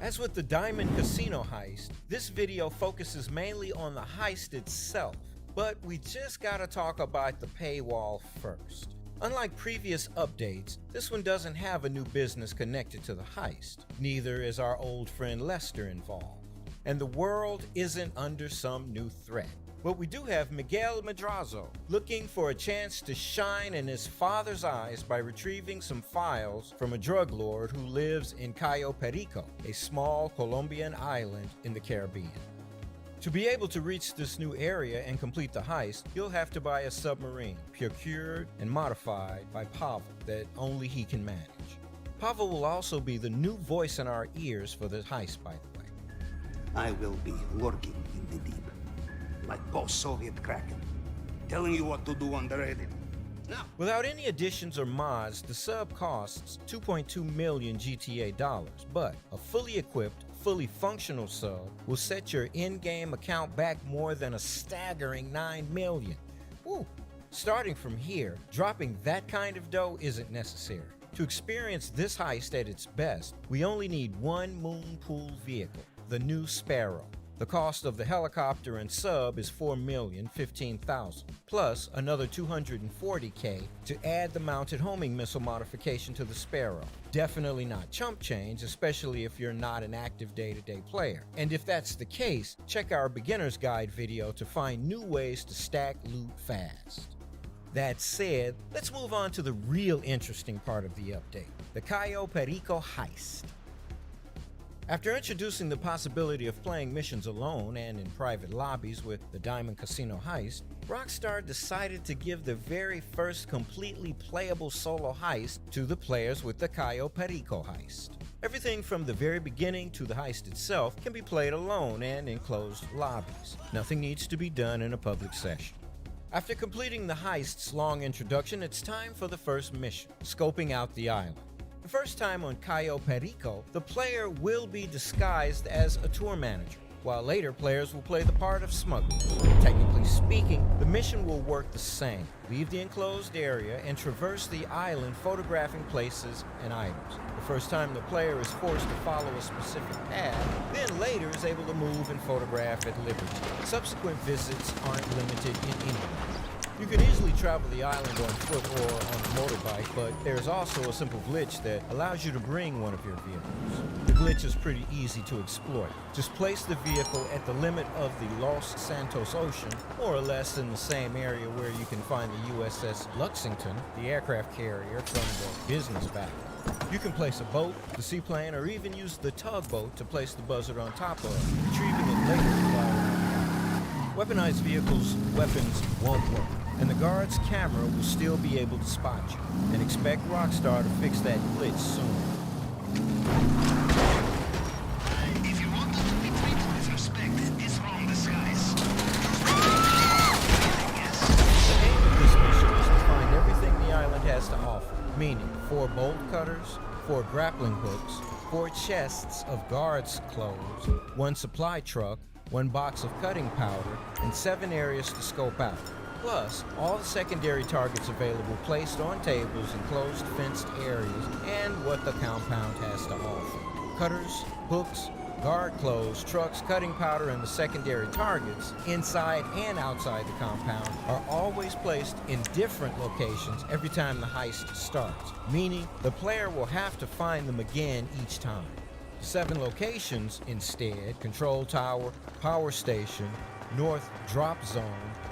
As with the Diamond Casino heist, this video focuses mainly on the heist itself, but we just gotta talk about the paywall first. Unlike previous updates, this one doesn't have a new business connected to the heist. Neither is our old friend Lester involved. And the world isn't under some new threat. But we do have Miguel Madrazo looking for a chance to shine in his father's eyes by retrieving some files from a drug lord who lives in Cayo Perico, a small Colombian island in the Caribbean. To be able to reach this new area and complete the heist, you'll have to buy a submarine, procured and modified by Pavel, that only he can manage. Pavel will also be the new voice in our ears for this heist, by the way. I will be lurking in the deep, like post-Soviet Kraken, telling you what to do on the radio. Now, Without any additions or mods, the sub costs 2.2 million GTA dollars, but a fully equipped, fully functional sub will set your in-game account back more than a staggering 9 million. Woo! Starting from here, dropping that kind of dough isn't necessary. To experience this heist at its best, we only need one moon pool vehicle, the new Sparrow. The cost of the helicopter and sub is $4,015,000, plus another $240K to add the mounted homing missile modification to the Sparrow. Definitely not chump change, especially if you're not an active day-to-day player. And if that's the case, check our beginner's guide video to find new ways to stack loot fast. That said, let's move on to the real interesting part of the update, the Cayo Perico heist. After introducing the possibility of playing missions alone and in private lobbies with the Diamond Casino heist, Rockstar decided to give the very first completely playable solo heist to the players with the Cayo Perico heist. Everything from the very beginning to the heist itself can be played alone and in closed lobbies. Nothing needs to be done in a public session. After completing the heist's long introduction, it's time for the first mission, scoping out the island. The first time on Cayo Perico, the player will be disguised as a tour manager, while later players will play the part of smugglers. Technically speaking, the mission will work the same. Leave the enclosed area and traverse the island photographing places and items. The first time the player is forced to follow a specific path, then later is able to move and photograph at liberty. Subsequent visits aren't limited in any way. You can easily travel the island on foot or on a motorbike, but there's also a simple glitch that allows you to bring one of your vehicles. The glitch is pretty easy to exploit. Just place the vehicle at the limit of the Los Santos Ocean, more or less in the same area where you can find the USS Lexington, the aircraft carrier from the business battle. You can place a boat, the seaplane, or even use the tugboat to place the buzzard on top of, retrieving it later to fly around the island. Weaponized vehicles' weapons won't work, and the guard's camera will still be able to spot you. And expect Rockstar to fix that glitch soon. If you want us to be treated with respect, this wrong disguise. The aim of this mission is to find everything the island has to offer, meaning 4 bolt cutters, 4 grappling hooks, 4 chests of guards' clothes, 1 supply truck, 1 box of cutting powder, and 7 areas to scope out. Plus, all the secondary targets available placed on tables in closed fenced areas and what the compound has to offer. Cutters, hooks, guard clothes, trucks, cutting powder, and the secondary targets, inside and outside the compound, are always placed in different locations every time the heist starts, meaning the player will have to find them again each time. 7 locations instead: Control Tower, Power Station, North Drop Zone,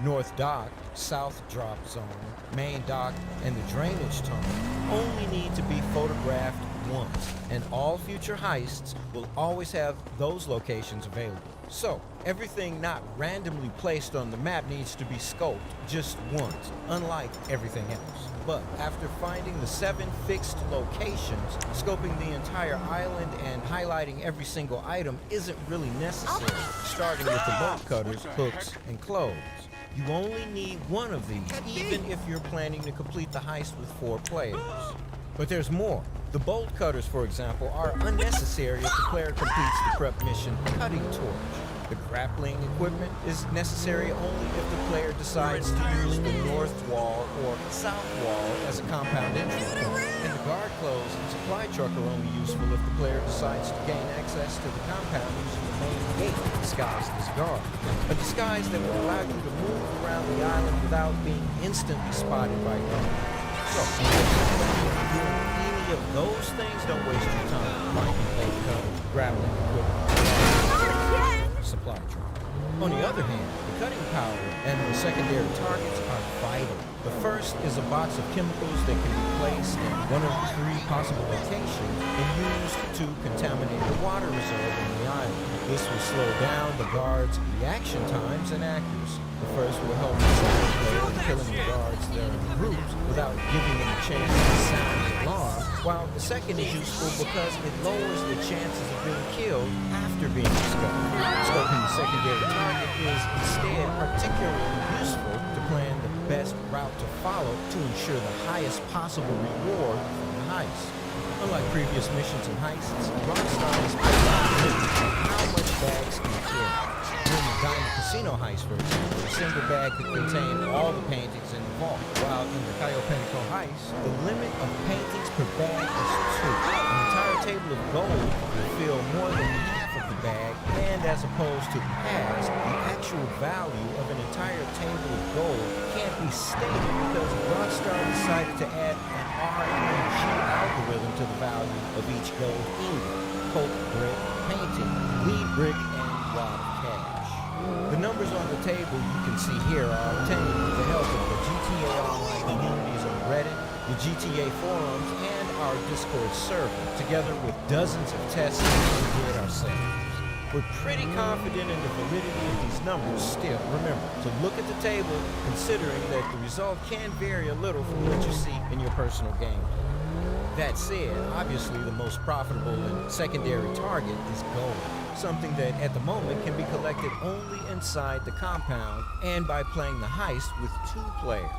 North Dock, South Drop Zone, Main Dock, and the Drainage Tunnel only need to be photographed once, and all future heists will always have those locations available. So, everything not randomly placed on the map needs to be scoped just once, unlike everything else. But after finding the 7 fixed locations, scoping the entire island and highlighting every single item isn't really necessary, starting with the bolt cutters, hooks, and clothes. You only need one of these, even if you're planning to complete the heist with 4 players. But there's more. The bolt cutters, for example, are unnecessary if the player completes the prep mission Cutting Torch. The grappling equipment is necessary only if the player decides to use the north wall or south wall as a compound entry point. And the guard clothes and supply truck are only useful if the player decides to gain access to the compound using the main gate disguised as guard. A disguise that will allow you to move around the island without being instantly spotted by guards. So, if you're doing any of those things, don't waste your time finding bolt cutters, grappling equipment, supply truck. On the other hand, the cutting powder and the secondary targets are vital. The first is a box of chemicals that can be placed in one of 3 possible locations and used to contaminate the water reserve on the island. This will slow down the guards' reaction times and accuracy. The first will help the second player in killing the guards that are in groups without giving them a chance to sound the alarm, while the second is useful because it lowers the chances of being killed after being discovered. Scoping the secondary target is instead particularly useful to plan the best route to follow to ensure the highest possible reward from the heist. Unlike previous missions and heists, Rockstar is limited to how much bags can carry. During the Diamond Casino heist, for example, a single bag could contain all the paintings in the vault, while in the Cayo Perico heist, the limit of paintings per bag is 2. An entire table of gold will fill more than half of the bag, and And as opposed to the past, the actual value of an entire table of gold can't be stated because Rockstar decided to add an RNG algorithm to the value of each gold ingot, coke brick, painting, lead brick, and wad of cash. The numbers on the table you can see here are obtained with the help of the GTA Online communities on Reddit, the GTA forums, and our Discord server, together with dozens of tests we did ourselves. We're pretty confident in the validity of these numbers still. Remember to look at the table, considering that the result can vary a little from what you see in your personal gameplay. That said, obviously the most profitable and secondary target is gold, something that at the moment can be collected only inside the compound and by playing the heist with 2 players.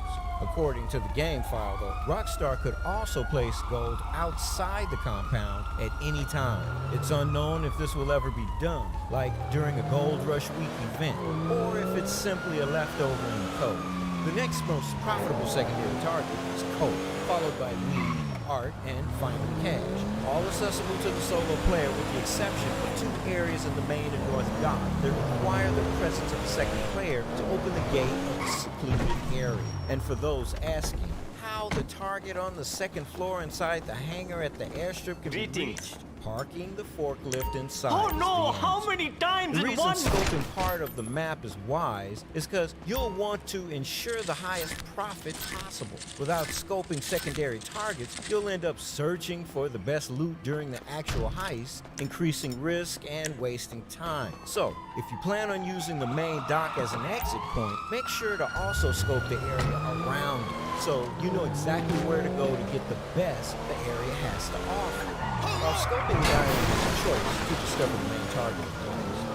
According to the game file, though, Rockstar could also place gold outside the compound at any time. It's unknown if this will ever be done, like during a Gold Rush Week event, or if it's simply a leftover in the code. The next most profitable secondary target is coke, followed by lead, art, and finally cash, all accessible to the solo player with the exception of 2 areas in the main and north dock that require the presence of a second player to open the gate of the secluded area. And for those asking how the target on the second floor inside the hangar at the airstrip can be reached, parking the forklift inside. Oh no, how many times the in reason one? scoping part of the map is wise is because you'll want to ensure the highest profit possible. Without scoping secondary targets, you'll end up searching for the best loot during the actual heist, increasing risk and wasting time. So, if you plan on using the main dock as an exit point, make sure to also scope the area around it, so you know exactly where to go to get the best the area has to offer. While scoping the area is a choice to discover the main target,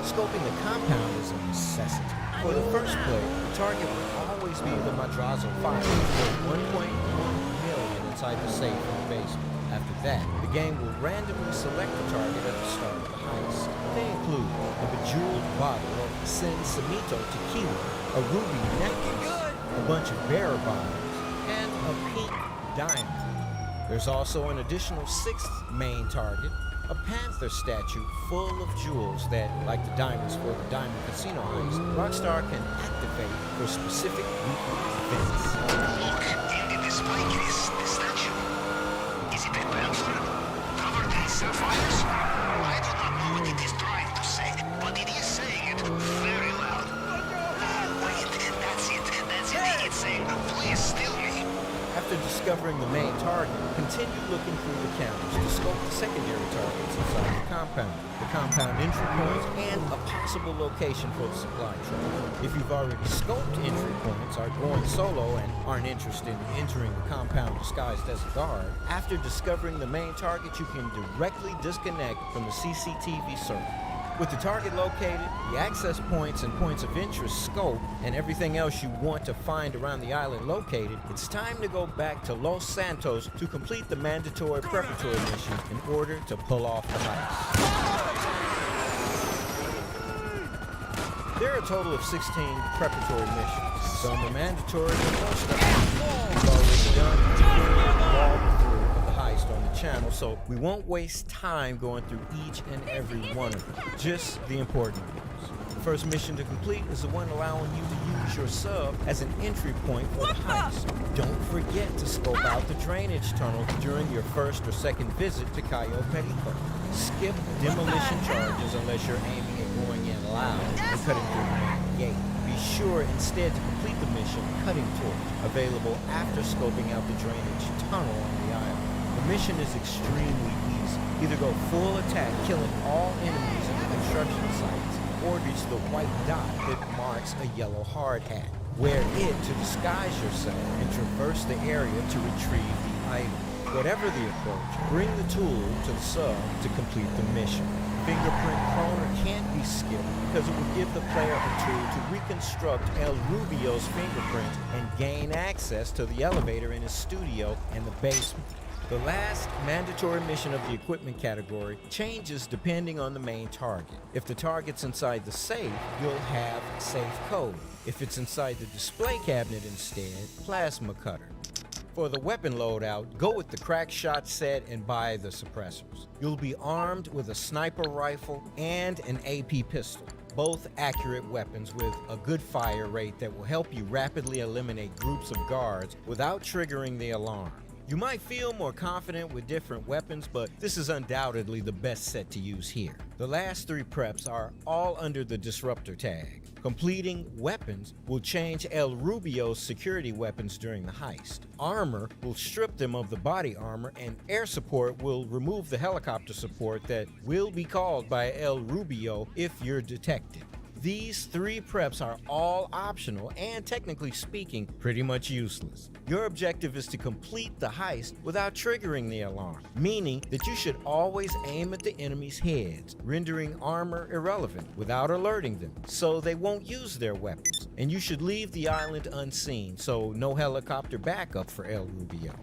scoping the compound is a necessity. For the first player, the target will always be the Madrazo 5 worth 1.1 million inside the safe in the basement. After that, the game will randomly select the target at the start of the heist. They include a bejeweled bottle of Sin Samito tequila, a ruby necklace, a bunch of bearer bombs, and a pink diamond. There's also an additional 6th main target, a panther statue full of jewels that, like the diamonds for the Diamond Casino heist, Rockstar can activate for specific weekly events. Look, in the display case, the statue. Is it a panther? Covered in sapphires? I do not know what it is trying to say, but it is saying it very loud. Wait, that's it. It's saying, please steal me. After discovering the main target, continue looking through the counters to scope the secondary targets inside the compound entry points, and a possible location for the supply truck. If you've already scoped entry points, are going solo, and aren't interested in entering the compound disguised as a guard, after discovering the main target, you can directly disconnect from the CCTV circuit. With the target located, the access points and points of interest scoped, and everything else you want to find around the island located, it's time to go back to Los Santos to complete the mandatory preparatory mission in order to pull off the heist. There are a total of 16 preparatory missions. Some are mandatory, but most of them we've already done walkthrough of the heist on the channel, so we won't waste time going through each and every one of them, just the important ones. The first mission to complete is the one allowing you to use your sub as an entry point for the heist. Don't forget to scope out the drainage tunnel during your first or second visit to Cayo Perico. Skip demolition charges unless you're aiming at going in loud and cutting through the main gate. Be sure instead to complete the mission Cutting Torch, available after scoping out the drainage tunnel on the island. The mission is extremely easy. Either go full attack, killing all enemies in the construction sites, or reach the white dot that marks a yellow hard hat. Wear it to disguise yourself and traverse the area to retrieve the item. Whatever the approach, bring the tool to the sub to complete the mission. Fingerprint cloner can't be skipped because it will give the player a tool to reconstruct El Rubio's fingerprint and gain access to the elevator in his studio and the basement. The last mandatory mission of the equipment category changes depending on the main target. If the target's inside the safe, you'll have safe code. If it's inside the display cabinet instead, plasma cutter. For the weapon loadout, go with the crack shot set and buy the suppressors. You'll be armed with a sniper rifle and an AP pistol, both accurate weapons with a good fire rate that will help you rapidly eliminate groups of guards without triggering the alarm. You might feel more confident with different weapons, but this is undoubtedly the best set to use here. The last 3 preps are all under the Disruptor tag. Completing weapons will change El Rubio's security weapons during the heist. Armor will strip them of the body armor, and air support will remove the helicopter support that will be called by El Rubio if you're detected. These 3 preps are all optional and, technically speaking, pretty much useless. Your objective is to complete the heist without triggering the alarm, meaning that you should always aim at the enemy's heads, rendering armor irrelevant without alerting them, so they won't use their weapons. And you should leave the island unseen, so no helicopter backup for El Rubio.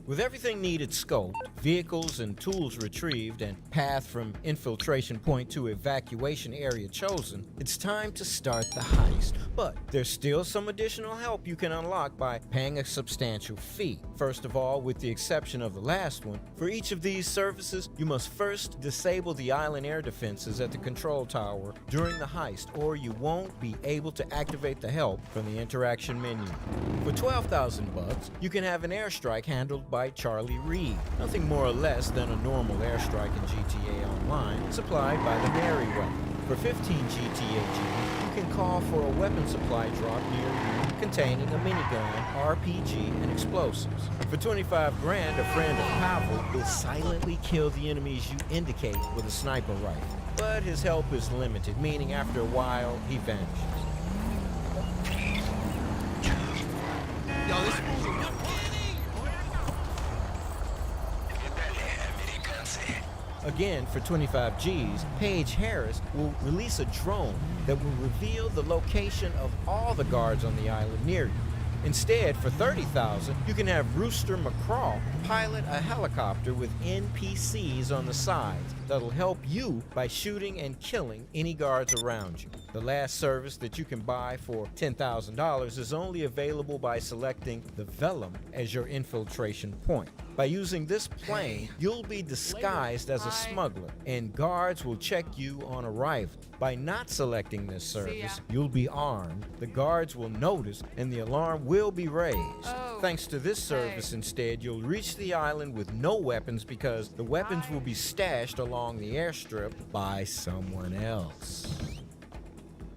With everything needed scoped, vehicles and tools retrieved, and path from infiltration point to evacuation area chosen, it's time to start the heist. But there's still some additional help you can unlock by paying a substantial fee. First of all, with the exception of the last one, for each of these services, you must first disable the island air defenses at the control tower during the heist, or you won't be able to activate the help from the interaction menu. For 12,000 bucks, you can have an airstrike handled by Charlie Reed, nothing more or less than a normal airstrike in GTA Online, supplied by the Merryweather. For 15 GTAG, you can call for a weapon supply drop near you containing a minigun, RPG, and explosives. For 25 grand, a friend of Pavel will silently kill the enemies you indicate with a sniper rifle. But his help is limited, meaning after a while, he vanishes. Yo, this Again, for 25 Gs, Paige Harris will release a drone that will reveal the location of all the guards on the island near you. Instead, for 30,000, you can have Rooster McCraw pilot a helicopter with NPCs on the sides that'll help you by shooting and killing any guards around you. The last service that you can buy for $10,000 is only available by selecting the Velum as your infiltration point. By using this plane, you'll be disguised as a smuggler, and guards will check you on arrival. By not selecting this service, you'll be armed, the guards will notice, and the alarm will be raised. Thanks to this service instead, you'll reach the island with no weapons because the weapons will be stashed along the airstrip by someone else.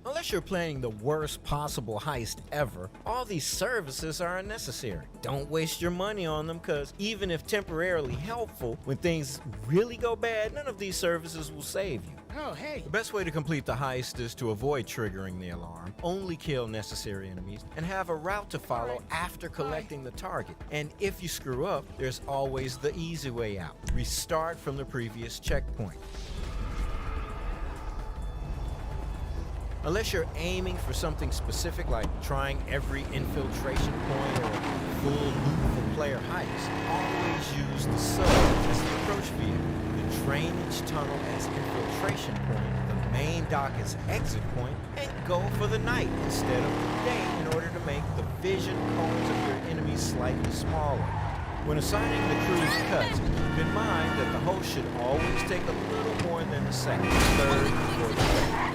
Unless you're planning the worst possible heist ever, all these services are unnecessary. Don't waste your money on them, because even if temporarily helpful, when things really go bad, none of these services will save you. Oh, hey. The best way to complete the heist is to avoid triggering the alarm, only kill necessary enemies, and have a route to follow after collecting the target. And if you screw up, there's always the easy way out. Restart from the previous checkpoint. Unless you're aiming for something specific like trying every infiltration point or full loop for player heist, always use the sub as the approach vehicle, the drainage tunnel as infiltration point, the main dock as exit point, and go for the night instead of the day in order to make the vision cones of your enemies slightly smaller. When assigning the crew's cuts, keep in mind that the host should always take a little more than a second, third, fourth,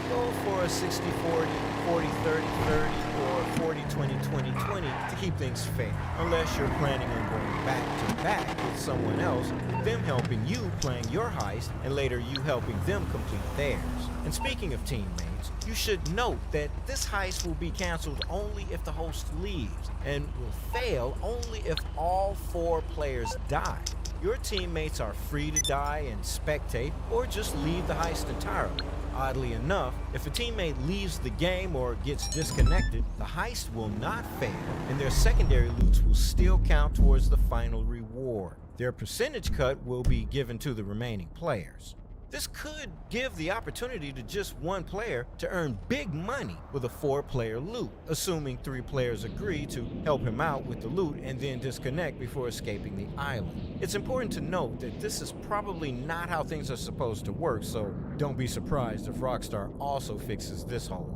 go for a 60-40, 40-30-30, or 40-20-20-20 to keep things fair, unless you're planning on going back-to-back with someone else, them helping you playing your heist, and later you helping them complete theirs. And speaking of teammates, you should note that this heist will be canceled only if the host leaves, and will fail only if all 4 players die. Your teammates are free to die and spectate, or just leave the heist entirely. Oddly enough, if a teammate leaves the game or gets disconnected, the heist will not fail, and their secondary loots will still count towards the final reward. Their percentage cut will be given to the remaining players. This could give the opportunity to just one player to earn big money with a 4-player loot, assuming 3 players agree to help him out with the loot and then disconnect before escaping the island. It's important to note that this is probably not how things are supposed to work, so don't be surprised if Rockstar also fixes this hole.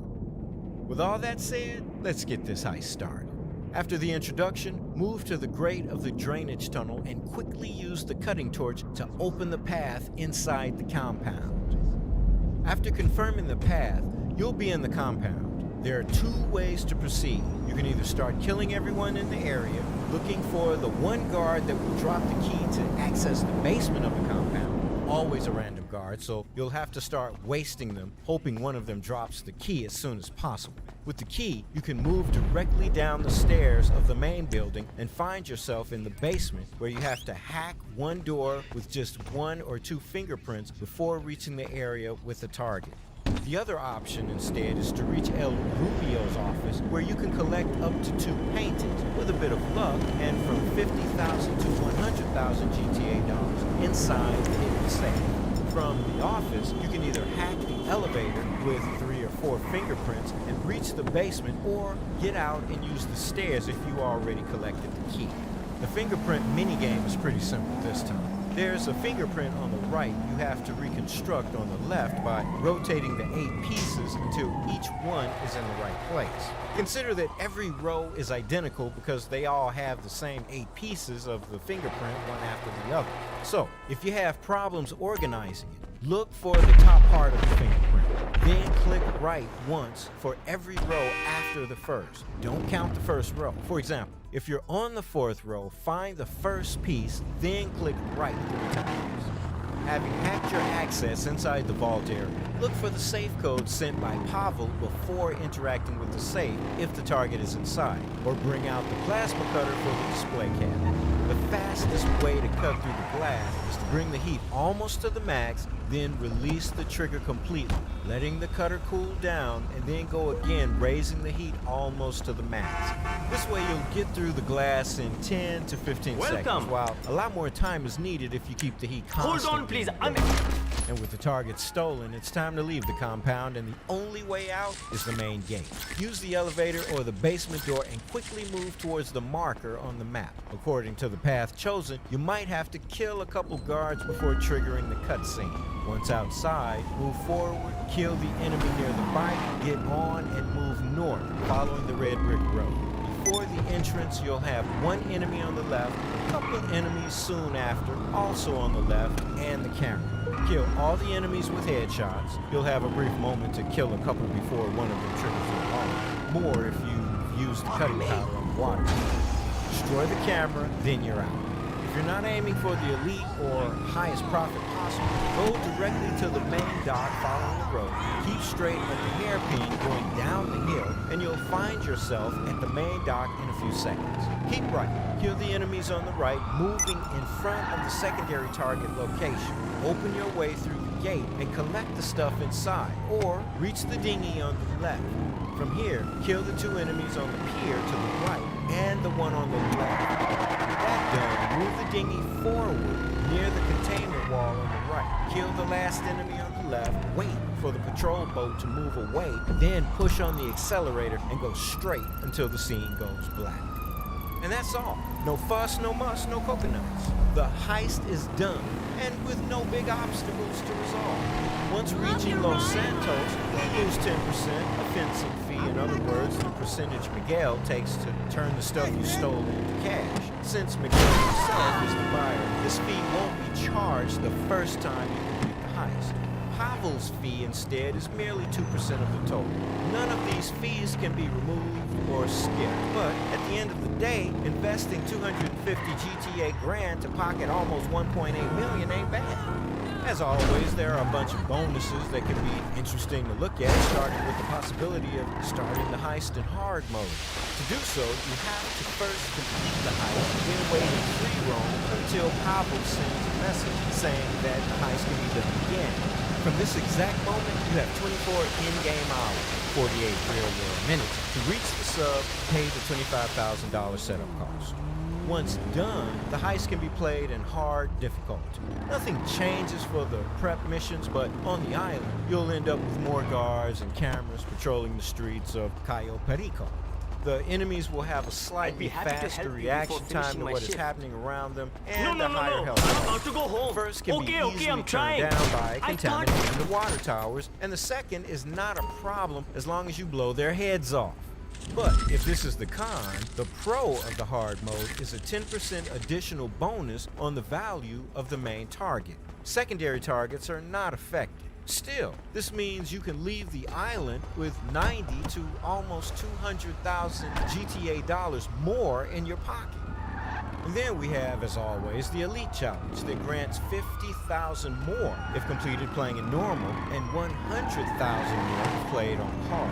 With all that said, let's get this heist started. After the introduction, move to the grate of the drainage tunnel and quickly use the cutting torch to open the path inside the compound. After confirming the path, you'll be in the compound. There are two ways to proceed. You can either start killing everyone in the area, looking for the one guard that will drop the key to access the basement of the compound. Always a random guard, so you'll have to start wasting them, hoping one of them drops the key as soon as possible. With the key, you can move directly down the stairs of the main building and find yourself in the basement, where you have to hack one door with just 1 or 2 fingerprints before reaching the area with a target. The other option instead is to reach El Rubio's office, where you can collect up to 2 paintings with a bit of luck and from 50,000 to 100,000 GTA dollars inside the hidden safe. From the office, you can either hack the elevator with 3 or 4 fingerprints and reach the basement, or get out and use the stairs if you already collected the key. The fingerprint minigame is pretty simple this time. There's a fingerprint on the right you have to reconstruct on the left by rotating the 8 pieces until each one is in the right place. Consider that every row is identical because they all have the same 8 pieces of the fingerprint, one after the other. So, if you have problems organizing it, look for the top part of the fingerprint. Then click right once for every row after the first. Don't count the first row. For example, if you're on the 4th row, find the first piece, then click right 3 times. Having hacked your access inside the vault area, look for the safe code sent by Pavel before interacting with the safe if the target is inside, or bring out the plasma cutter for the display cabinet. The fastest way to cut through the glass is to bring the heat almost to the max, then release the trigger completely, letting the cutter cool down, and then go again, raising the heat almost to the max. This way you'll get through the glass in 10 to 15 seconds, while a lot more time is needed if you keep the heat constant. Hold on, please. And with the target stolen, it's time to leave the compound, and the only way out is the main gate. Use the elevator or the basement door and quickly move towards the marker on the map. According to the path chosen, you might have to kill a couple guards before triggering the cutscene. Once outside, move forward, kill the enemy near the bike, get on and move north, following the red brick road. Before the entrance, you'll have one enemy on the left, a couple enemies soon after, also on the left, and the camera. Kill all the enemies with headshots. You'll have a brief moment to kill a couple before one of them triggers your bomb. More if you use the cutting powder on the water. Destroy the camera, then you're out. If you're not aiming for the elite or highest profit possible, go directly to the main dock following the road. Keep straight at the hairpin going down the hill, and you'll find yourself at the main dock in a few seconds. Keep right. Kill the enemies on the right, moving in front of the secondary target location. Open your way through the gate and collect the stuff inside, or reach the dinghy on the left. From here, kill the 2 enemies on the pier to the right and the one on the left. That done, move the dinghy forward near the containment wall on the right. Kill the last enemy on the left, wait for the patrol boat to move away, then push on the accelerator and go straight until the scene goes black. And that's all. No fuss, no muss, no coconuts. The heist is done, and with no big obstacles to resolve. Once reaching Los Santos, you lose 10% offensive fee. In other words, the percentage Miguel takes to turn the stuff you stole into cash. Since Miguel himself is the buyer, this fee won't be charged the first time you complete the heist. Pavel's fee instead is merely 2% of the total. None of these fees can be removed or skipped, but at the end of the day, investing 250 GTA grand to pocket almost 1.8 million ain't bad. As always, there are a bunch of bonuses that can be interesting to look at, starting with the possibility of starting the heist in hard mode. To do so, you have to first complete the heist, then wait in free roam until Pavel sends a message saying that the heist can be done again. From this exact moment, you have 24 in-game hours, 48 real-world minutes, to reach the sub, pay the $25,000 setup cost. Once done, the heist can be played in hard difficulty. Nothing changes for the prep missions, but on the island, you'll end up with more guards and cameras patrolling the streets of Cayo Perico. The enemies will have a slightly faster reaction time to what is happening around them, and a higher health. I'm about to go home. First can be easily turned down by contaminating the water towers, and the second is not a problem as long as you blow their heads off. But if this is the con, the pro of the hard mode is a 10% additional bonus on the value of the main target. Secondary targets are not affected. Still, this means you can leave the island with 90 to almost 200,000 GTA dollars more in your pocket. And then we have, as always, the Elite Challenge that grants 50,000 more if completed playing in normal and 100,000 more if played on hard.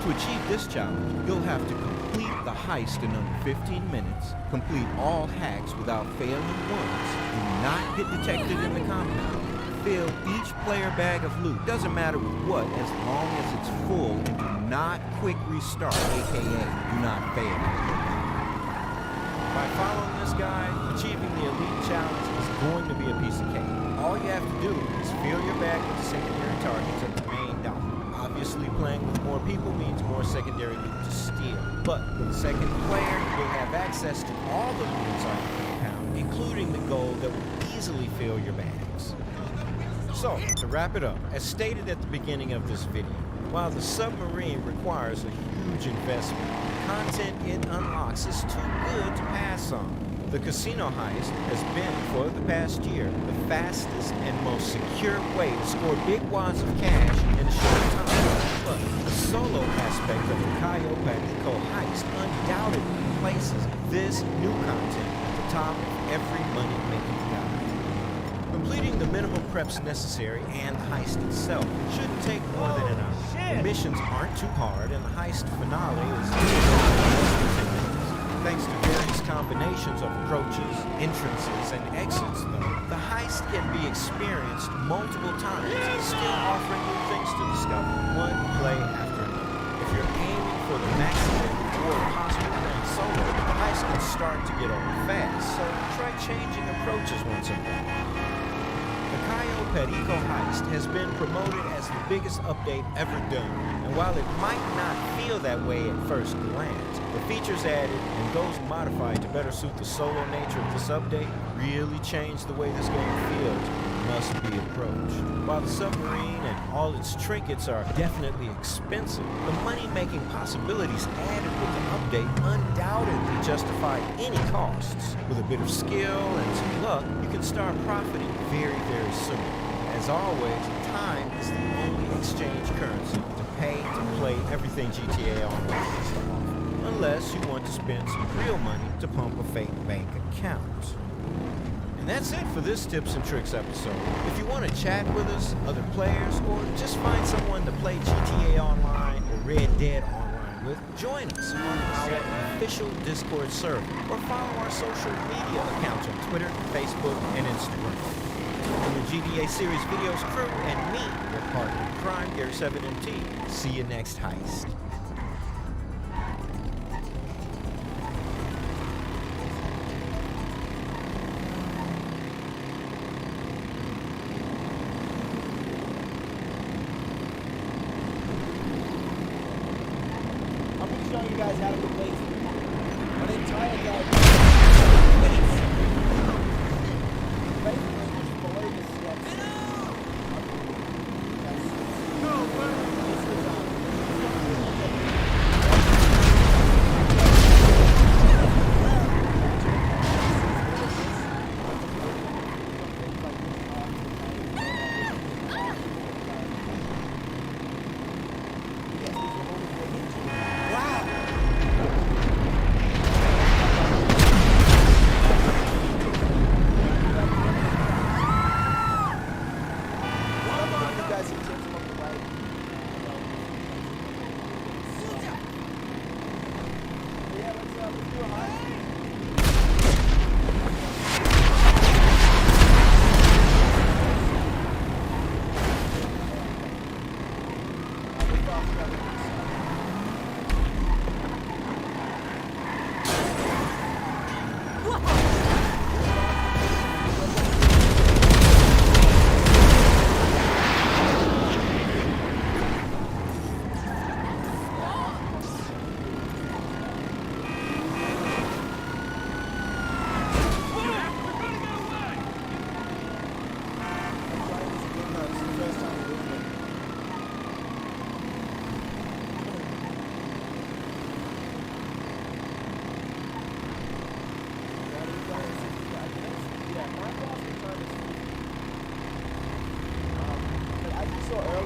To achieve this challenge, you'll have to complete the heist in under 15 minutes, complete all hacks without failing once, do not get detected in the compound, fill each player bag of loot, doesn't matter with what, as long as it's full, and do not quick restart, aka do not fail. By following this guide, achieving the Elite Challenge is going to be a piece of cake. All you have to do is fill your bag with the secondary targets at the main dock. Obviously, playing with more people means more secondary loot to steal. But with a second player, you'll have access to all the loot inside the compound, including the gold that will easily fill your bags. So, to wrap it up, as stated at the beginning of this video, while the submarine requires a huge investment, the content it unlocks is too good to pass on. The casino heist has been, for the past year, the fastest and most secure way to score big wads of cash in a short time. But the solo aspect of the Cayo Perico heist undoubtedly places this new content at the top of every money-making guide. Completing the minimum preps necessary and the heist itself shouldn't take more than an hour. The missions aren't too hard, and the heist finale is less than 10 minutes. Thanks to various combinations of approaches, entrances, and exits, though, the heist can be experienced multiple times, still offering new things to discover, one play after another. If you're aiming for the maximum reward possible playing solo, the heist can start to get old fast, so try changing approaches once in a while. The Cayo Perico heist has been promoted as the biggest update ever done, and while it might not feel that way at first glance, the features added and those modified to better suit the solo nature of this update really changed the way this game feels and must be approached. While the submarine and all its trinkets are definitely expensive, the money-making possibilities added with the update undoubtedly justify any costs. With a bit of skill and some luck, you can start profiting very, very soon. As always, time is the only exchange currency to pay to play everything GTA Online has to offer. Unless you want to spend some real money to pump a fake bank account. And that's it for this Tips and Tricks episode. If you want to chat with us, other players, or just find someone to play GTA Online or Red Dead Online with, join us on our official Discord server or follow our social media accounts on Twitter, Facebook, and Instagram. From the GTA series videos crew and me, your partner in crime, Gary7MT. See you next heist. I'm going to show you guys how to replace an entire guy. Basically, just below the steps.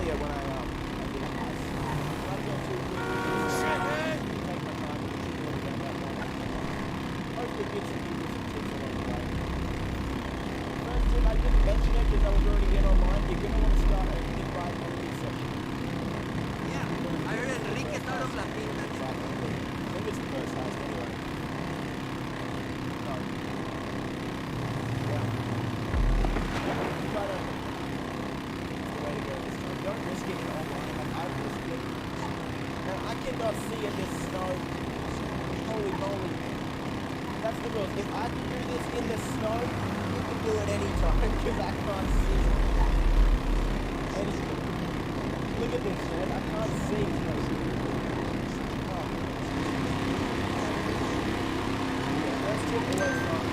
earlier when I did a house. I go to take my time to keep going down that one. Hopefully get some people some tips along the way. First tip, I didn't mention it because I was already in online. You're going to want to start a big ride only session. Yeah, I heard Enrique out of La Pinta. I think it's the first house anyway. Don't risk it in online, like I risked it. Now I cannot see in this snow. Holy moly. That's the rules. If I can do this in the snow, you can do it anytime because I can't see anything. Look at this, man. I can't see. Oh. Yeah, first tip always not.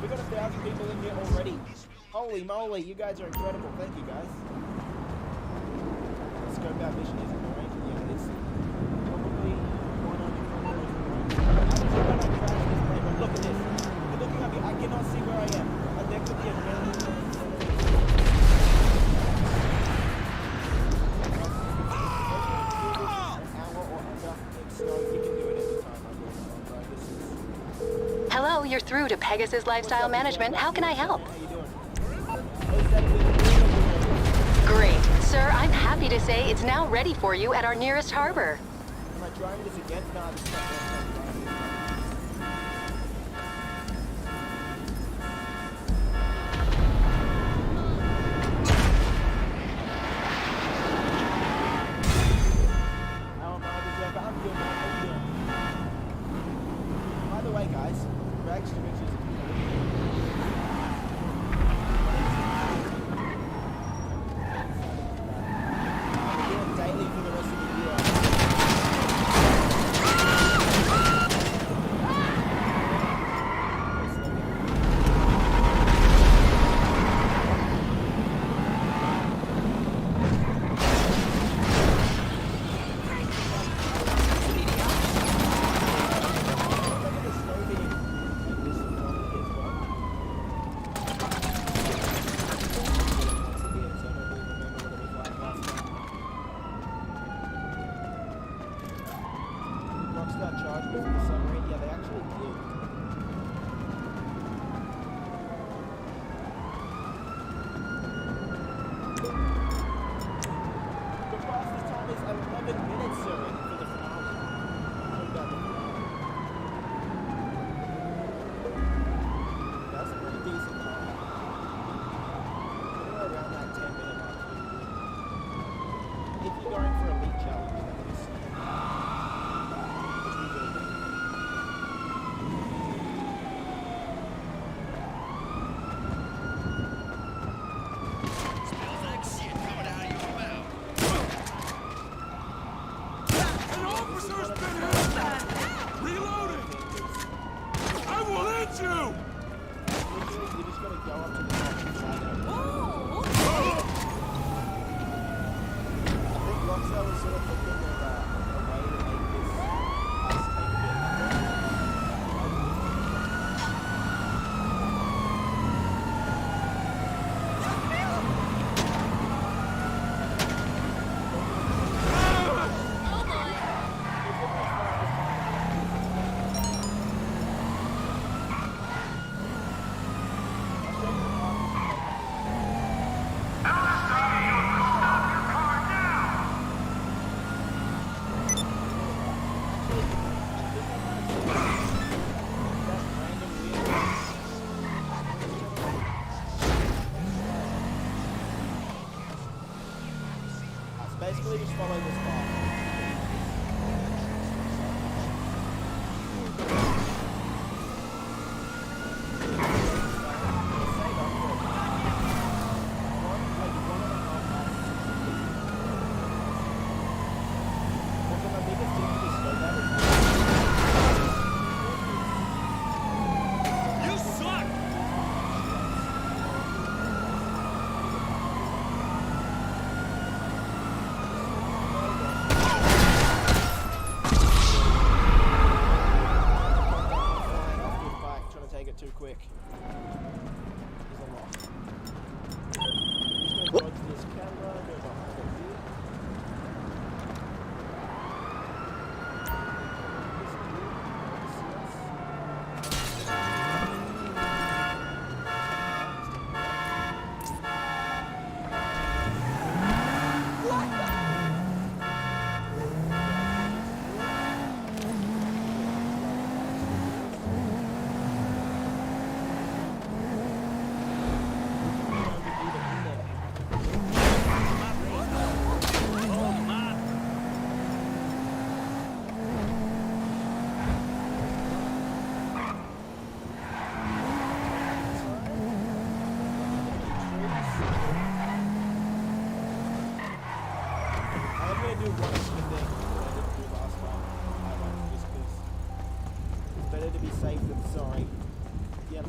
We got 1,000 people in here already. Holy moly, you guys are incredible. Thank you, guys. The scope out mission is annoying. Yeah, it's probably one of the corners. Actually, when I crash this plane, but look at this. You're looking at me. I cannot see where I am. And there could be a Hello, you're through to Pegasus Lifestyle Management. How can I help? Great. Sir, I'm happy to say it's now ready for you at our nearest harbor. Am I driving this again? No, this is not By the way, guys, Rex Dimensions daily for the rest of the year. Rockstar charged me for the submarine. Yeah, they actually did. The fastest time is 11 minutes, sir, for the finale. Talking about the finale. That's a pretty decent time. Anywhere around that 10-minute mark. If you're going for a big challenge, that is. Basically, just follow this path. Too quick. There's a lot. Just gonna dodge this camera, go behind it here.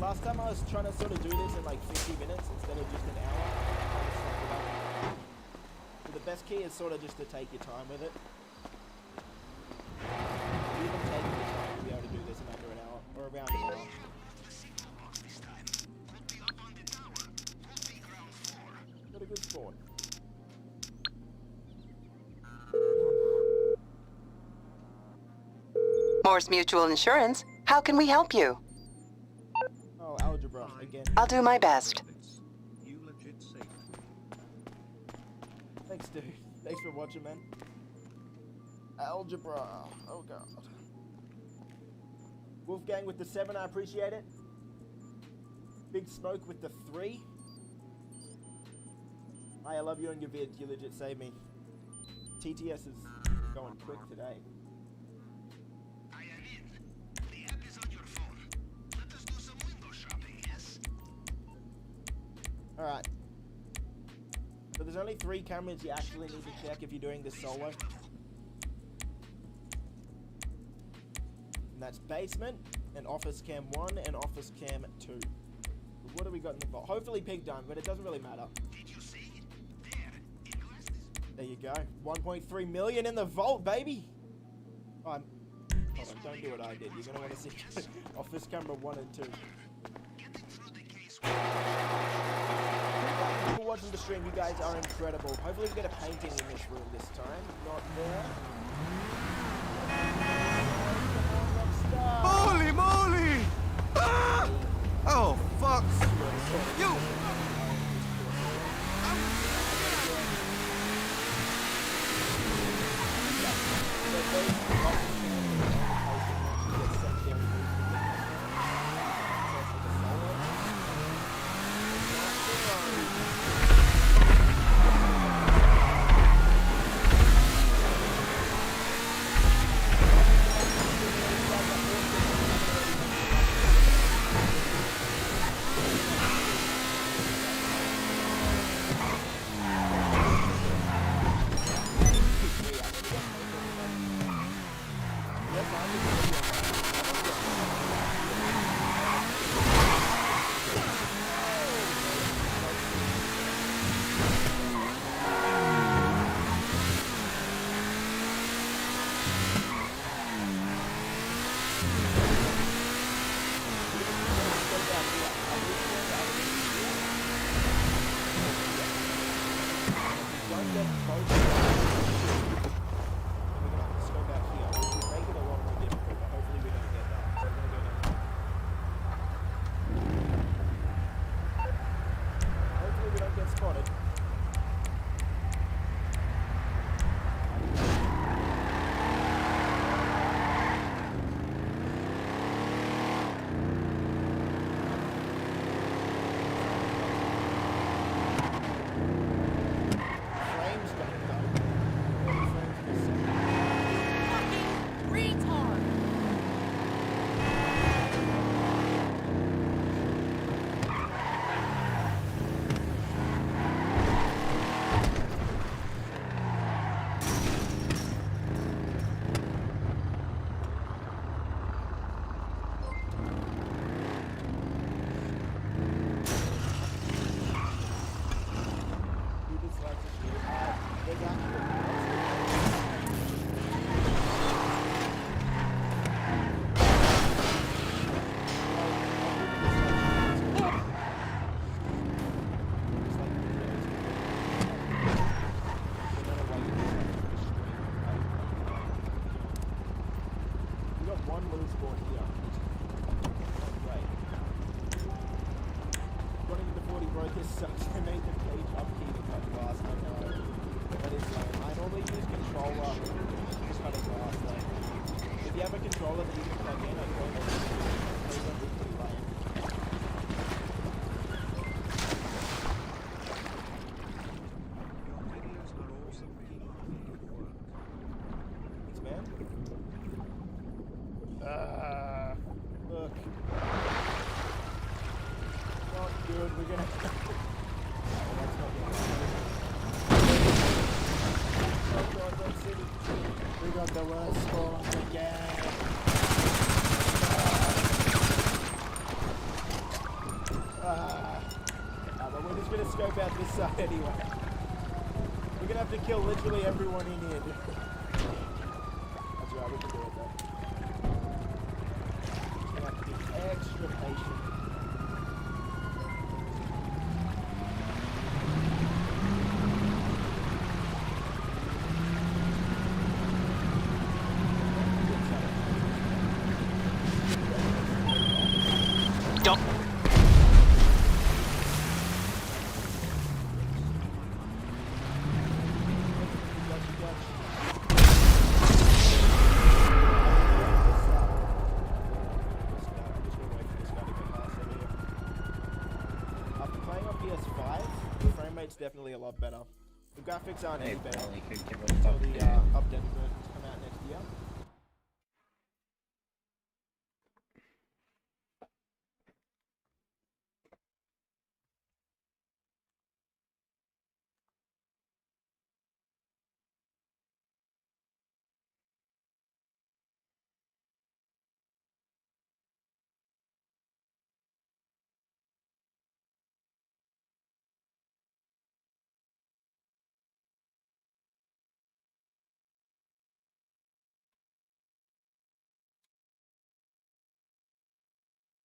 Last time I was trying to sort of do this in like 50 minutes instead of just an hour. I just fucked it up. So the best key is sort of just to take your time with it. Even taking your time to be able to do this in under an hour, or around an hour. Got a good spawn. Morse Mutual Insurance, how can we help you? Oh, algebra again. I'll do my best. Thanks, dude. Thanks for watching, man. Algebra. Oh, God. Wolfgang with the 7, I appreciate it. Big Smoke with the 3. Hi, I love you on your vids. You legit saved me. TTS is going quick today. Alright. So there's only 3 cameras you actually need to check if you're doing this solo. And that's basement, and office cam 1, and office cam 2. But what have we got in the vault? Hopefully pig done, but it doesn't really matter. There you go. 1.3 million in the vault, baby! Oh, hold on, don't do what I did. You're gonna want to see office camera 1 and 2. People watching the stream, you guys are incredible. Hopefully we get a painting in this room this time. Not there. Holy moly! Ah! Oh, fuck! You! one loot spawn here. Right. Running into 40 brokers sucks. I made the page up key to cut glass. I know. That is lame. I normally use controller to cut a glass though. If you have a controller that you can plug in, I don't know. It's pretty lame. Look. Not good, we're gonna... oh, that's not good. Oh god, that's it. We got the worst spawns again. But we're just gonna scope out this side anyway. We're gonna have to kill literally everyone in here. That's right, we can do it though. Extra patient. Don't. PS5, the frame rate's definitely a lot better. The graphics aren't any better. Could give a So fuck, the dude.